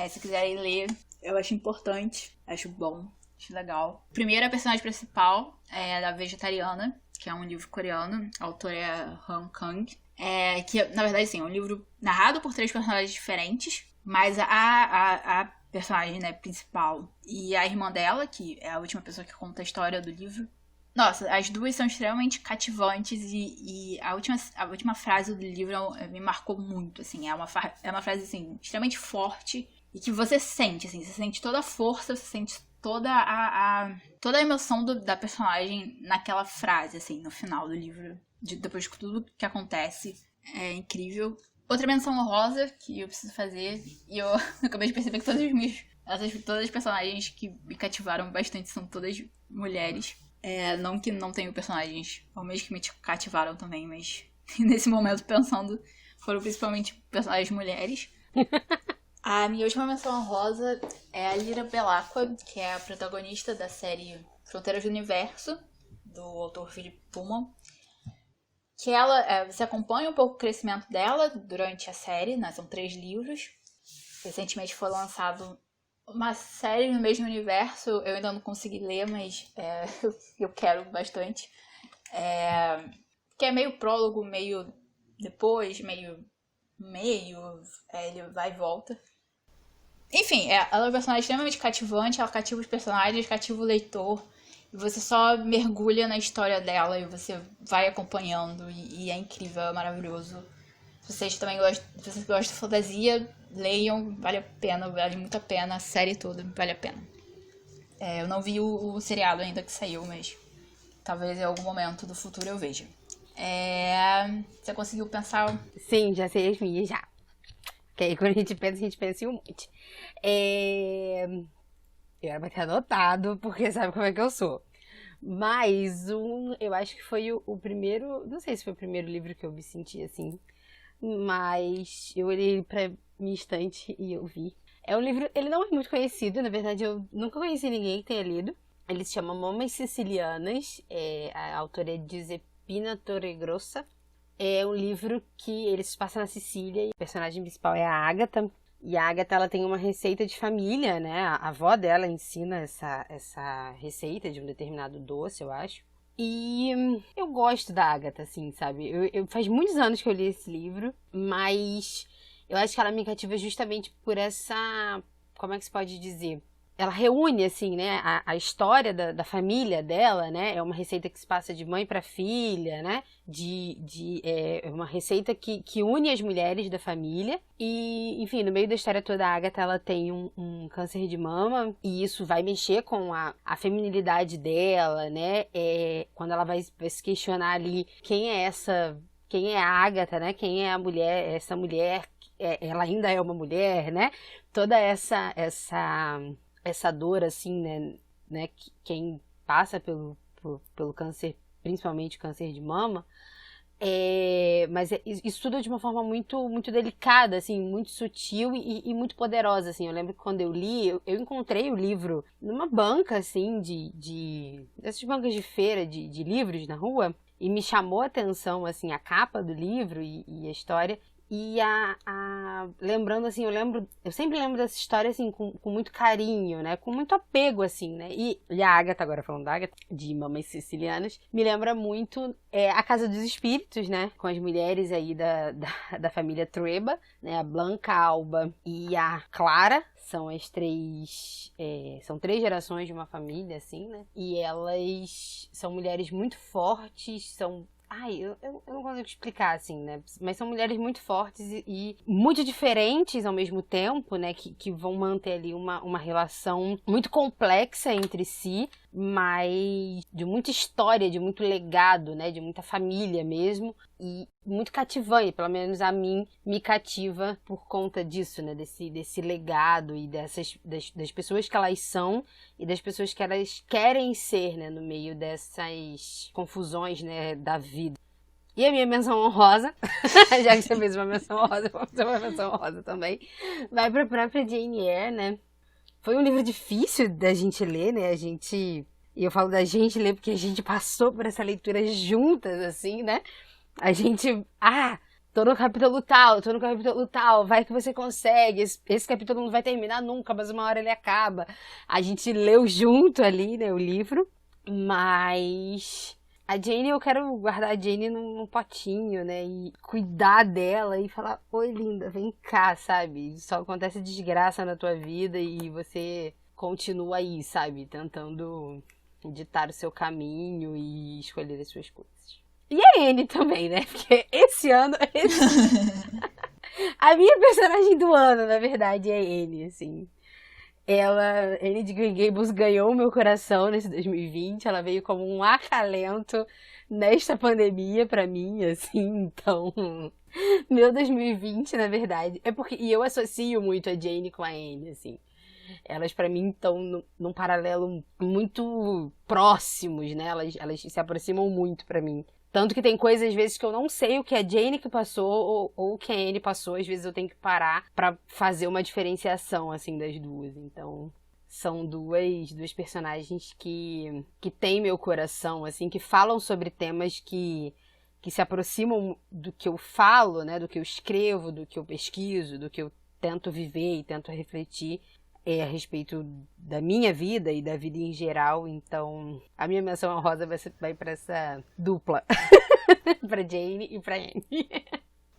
se quiserem ler, eu acho importante, acho bom, acho legal. Primeiro, a personagem principal é da Vegetariana, que é um livro coreano, a autora é Han Kang. Que, na verdade, sim, é um livro narrado por 3 personagens diferentes, mas a personagem, né, principal e a irmã dela, que é a última pessoa que conta a história do livro, nossa, as duas são extremamente cativantes e a última frase do livro me marcou muito, assim, é uma frase, assim, extremamente forte e que você sente, assim, você sente toda a força, você sente toda a emoção da personagem naquela frase, assim, no final do livro. Depois de tudo que acontece, é incrível. Outra menção honrosa que eu preciso fazer, e eu acabei de perceber que todas as personagens que me cativaram bastante são todas mulheres. Não que não tenham personagens homens que me cativaram também, mas nesse momento, pensando, foram principalmente personagens mulheres. A minha última menção honrosa é a Lyra Belacqua, que é a protagonista da série Fronteiras do Universo, do autor Philip Pullman. Que ela, você acompanha um pouco o crescimento dela durante a série, né? São 3 livros. Recentemente foi lançado uma série no mesmo universo, eu ainda não consegui ler, mas eu quero bastante. Que é meio prólogo, meio depois, meio, ele vai e volta. Enfim, ela é uma personagem extremamente cativante, ela cativa os personagens, cativa o leitor. E você só mergulha na história dela e você vai acompanhando e é incrível, é maravilhoso. Se vocês também gostam de fantasia, leiam, vale a pena, vale muito a pena, a série toda vale a pena. Eu não vi o seriado ainda que saiu, mas talvez em algum momento do futuro eu veja. Você conseguiu pensar? Sim, já sei as minhas já. Que aí quando a gente pensa em um monte. Eu era pra ter anotado, porque sabe como é que eu sou. Mas eu acho que foi o primeiro, não sei se foi o primeiro livro que eu me senti assim, mas eu olhei pra minha estante e eu vi. É um livro, ele não é muito conhecido, na verdade eu nunca conheci ninguém que tenha lido. Ele se chama Mamas Sicilianas, a autora é Giuseppina Torregrossa. É um livro que ele se passa na Sicília e a personagem principal é a Agatha. E a Agatha, ela tem uma receita de família, né? A avó dela ensina essa receita de um determinado doce, eu acho. E eu gosto da Agatha, assim, sabe? Faz muitos anos que eu li esse livro, mas eu acho que ela me cativa justamente por essa... Como é que se pode dizer? ela reúne, assim, né, a história da família dela, né, é uma receita que se passa de mãe para filha, né, é uma receita que une as mulheres da família e, enfim, no meio da história toda a Agatha, ela tem um câncer de mama e isso vai mexer com a feminilidade dela, né, quando ela vai se questionar ali quem é a Agatha, né, quem é a mulher, essa mulher, ela ainda é uma mulher, né, toda essa dor, assim, né, quem passa pelo câncer, principalmente câncer de mama, mas isso tudo de uma forma muito, muito delicada, assim, muito sutil e muito poderosa, assim. Eu lembro que quando eu li, eu encontrei o livro numa banca, assim, dessas bancas de feira de livros na rua, e me chamou a atenção, assim, a capa do livro e a história. E lembrando, assim, eu sempre lembro dessa história, assim, com muito carinho, né, com muito apego, assim, né, e a Agatha, agora falando da Agatha, de Mamães Sicilianas, me lembra muito a Casa dos Espíritos, né, com as mulheres aí da família Trueba, né, a Blanca, a Alba e a Clara, são as são 3 gerações de uma família, assim, né, e elas são mulheres muito fortes, eu não consigo explicar, assim, né? Mas são mulheres muito fortes e muito diferentes ao mesmo tempo, né? Que vão manter ali uma relação muito complexa entre si, mas de muita história, de muito legado, né? De muita família mesmo. E muito cativante, pelo menos a mim, me cativa por conta disso, né? Desse legado e das pessoas que elas são e das pessoas que elas querem ser, né? No meio dessas confusões, né? Da vida. E a minha menção honrosa, já que você fez uma menção honrosa, eu vou fazer uma menção honrosa também, vai para a própria Jane Eyre, né? Foi um livro difícil da gente ler, né? E eu falo da gente ler porque a gente passou por essa leitura juntas, assim, né? A gente, tô no capítulo tal, vai que você consegue, esse capítulo não vai terminar nunca, mas uma hora ele acaba. A gente leu junto ali, né, o livro, mas a Jane, eu quero guardar a Jane num potinho, né, e cuidar dela e falar, oi linda, vem cá, sabe? Só acontece desgraça na tua vida e você continua aí, sabe? Tentando ditar o seu caminho e escolher as suas coisas. E a Anne também, né? Porque esse ano... A minha personagem do ano, na verdade, é a Anne, assim. Anne de Green Gables ganhou o meu coração nesse 2020. Ela veio como um acalento nesta pandemia pra mim, assim. Então, meu 2020, na verdade... E eu associo muito a Jane com a Anne, assim. Elas, pra mim, estão num paralelo muito próximos, né? Elas se aproximam muito pra mim. Tanto que tem coisas, às vezes, que eu não sei o que a Jane que passou ou o que a Anne passou. Às vezes eu tenho que parar pra fazer uma diferenciação, assim, das duas. Então, são duas personagens que têm meu coração, assim, que falam sobre temas que se aproximam do que eu falo, né? Do que eu escrevo, do que eu pesquiso, do que eu tento viver e tento refletir a respeito da minha vida e da vida em geral. Então, a minha menção honrosa vai para essa dupla. Pra Jane e pra Anne.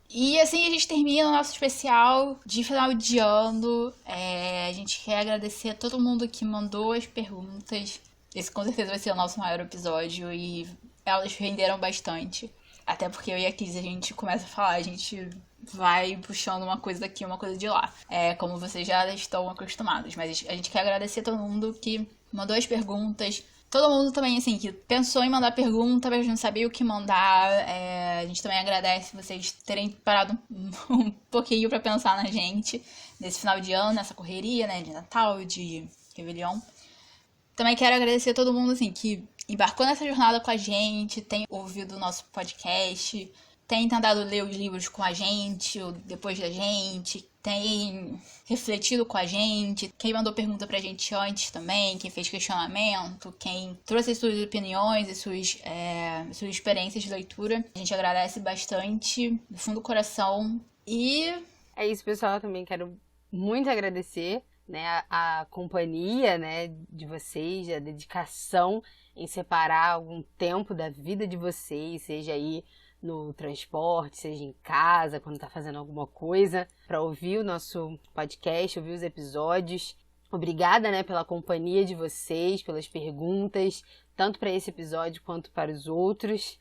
E assim a gente termina o nosso especial de final de ano. A gente quer agradecer a todo mundo que mandou as perguntas. Esse com certeza vai ser o nosso maior episódio e elas renderam bastante. Até porque eu e a Kiz, a gente começa a falar, a gente vai puxando uma coisa daqui, uma coisa de lá. Como vocês já estão acostumados. Mas a gente quer agradecer a todo mundo que mandou as perguntas. Todo mundo também, assim, que pensou em mandar pergunta, mas não sabia o que mandar. A gente também agradece vocês terem parado um pouquinho pra pensar na gente nesse final de ano, nessa correria, né, de Natal, de Réveillon. Também quero agradecer a todo mundo, assim, que embarcou nessa jornada com a gente, tem ouvido o nosso podcast, tem tentado ler os livros com a gente, ou depois da gente, tem refletido com a gente, quem mandou pergunta pra gente antes também, quem fez questionamento, quem trouxe as suas opiniões e suas experiências de leitura. A gente agradece bastante, do fundo do coração. E é isso, pessoal. Eu também quero muito agradecer, né, a companhia, né, de vocês, a dedicação em separar algum tempo da vida de vocês, seja aí no transporte, seja em casa, quando tá fazendo alguma coisa, para ouvir o nosso podcast, ouvir os episódios. Obrigada, né, pela companhia de vocês, pelas perguntas, tanto para esse episódio quanto para os outros.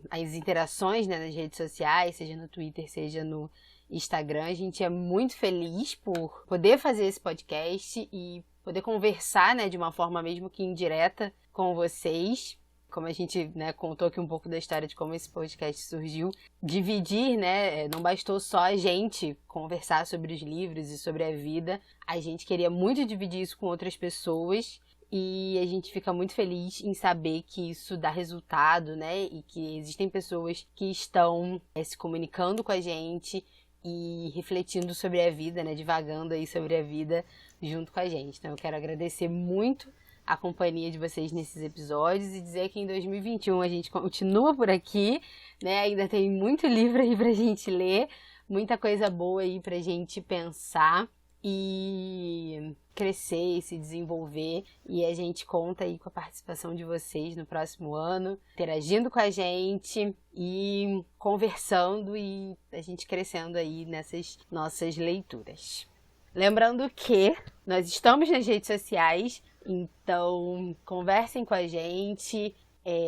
As interações, né, nas redes sociais, seja no Twitter, seja no Instagram. A gente é muito feliz por poder fazer esse podcast e poder conversar, né, de uma forma mesmo que indireta com vocês. Como a gente, né, contou aqui um pouco da história de como esse podcast surgiu, dividir, né, não bastou só a gente conversar sobre os livros e sobre a vida, a gente queria muito dividir isso com outras pessoas e a gente fica muito feliz em saber que isso dá resultado, né, e que existem pessoas que estão se comunicando com a gente e refletindo sobre a vida, né, divagando aí sobre a vida junto com a gente. Então eu quero agradecer muito a companhia de vocês nesses episódios e dizer que em 2021 a gente continua por aqui, né? Ainda tem muito livro aí pra gente ler, muita coisa boa aí pra gente pensar e crescer e se desenvolver. E a gente conta aí com a participação de vocês no próximo ano, interagindo com a gente e conversando e a gente crescendo aí nessas nossas leituras. Lembrando que nós estamos nas redes sociais, então conversem com a gente.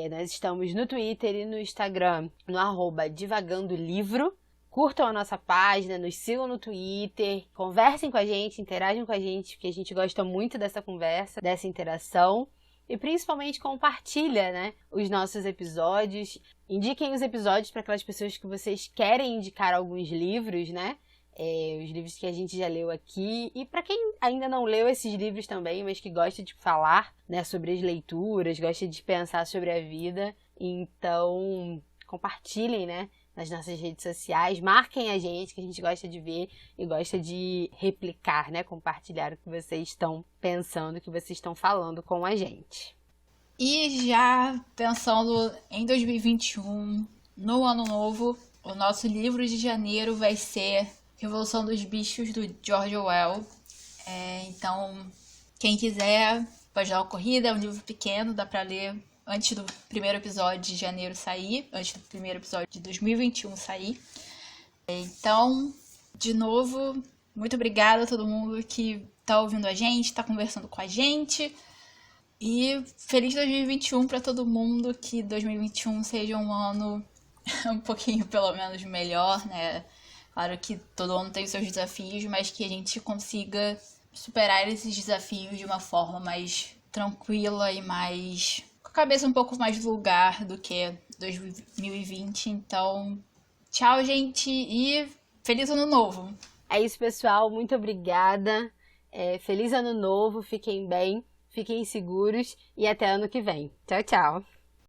Nós estamos no Twitter e no Instagram, no @divagandolivro. Curtam a nossa página, nos sigam no Twitter, conversem com a gente, interagem com a gente, porque a gente gosta muito dessa conversa, dessa interação. E principalmente compartilha, né, os nossos episódios. Indiquem os episódios para aquelas pessoas que vocês querem indicar alguns livros, né? Os livros que a gente já leu aqui. E para quem ainda não leu esses livros também, mas que gosta de falar, né, sobre as leituras, gosta de pensar sobre a vida, então compartilhem, né, nas nossas redes sociais, marquem a gente, que a gente gosta de ver e gosta de replicar, né, compartilhar o que vocês estão pensando, o que vocês estão falando com a gente. E já pensando em 2021, no ano novo, o nosso livro de janeiro vai ser Revolução dos Bichos, do George Orwell. Então, quem quiser pode dar uma corrida, é um livro pequeno, dá pra ler antes do primeiro episódio de janeiro sair, antes do primeiro episódio de 2021 sair. Então, de novo, muito obrigada a todo mundo que tá ouvindo a gente, tá conversando com a gente. E feliz 2021 pra todo mundo, que 2021 seja um ano um pouquinho, pelo menos, melhor, né? Claro que todo ano tem os seus desafios, mas que a gente consiga superar esses desafios de uma forma mais tranquila e mais com a cabeça um pouco mais no lugar do que 2020. Então, tchau, gente, e feliz ano novo! É isso, pessoal. Muito obrigada. Feliz ano novo. Fiquem bem, fiquem seguros e até ano que vem. Tchau, tchau!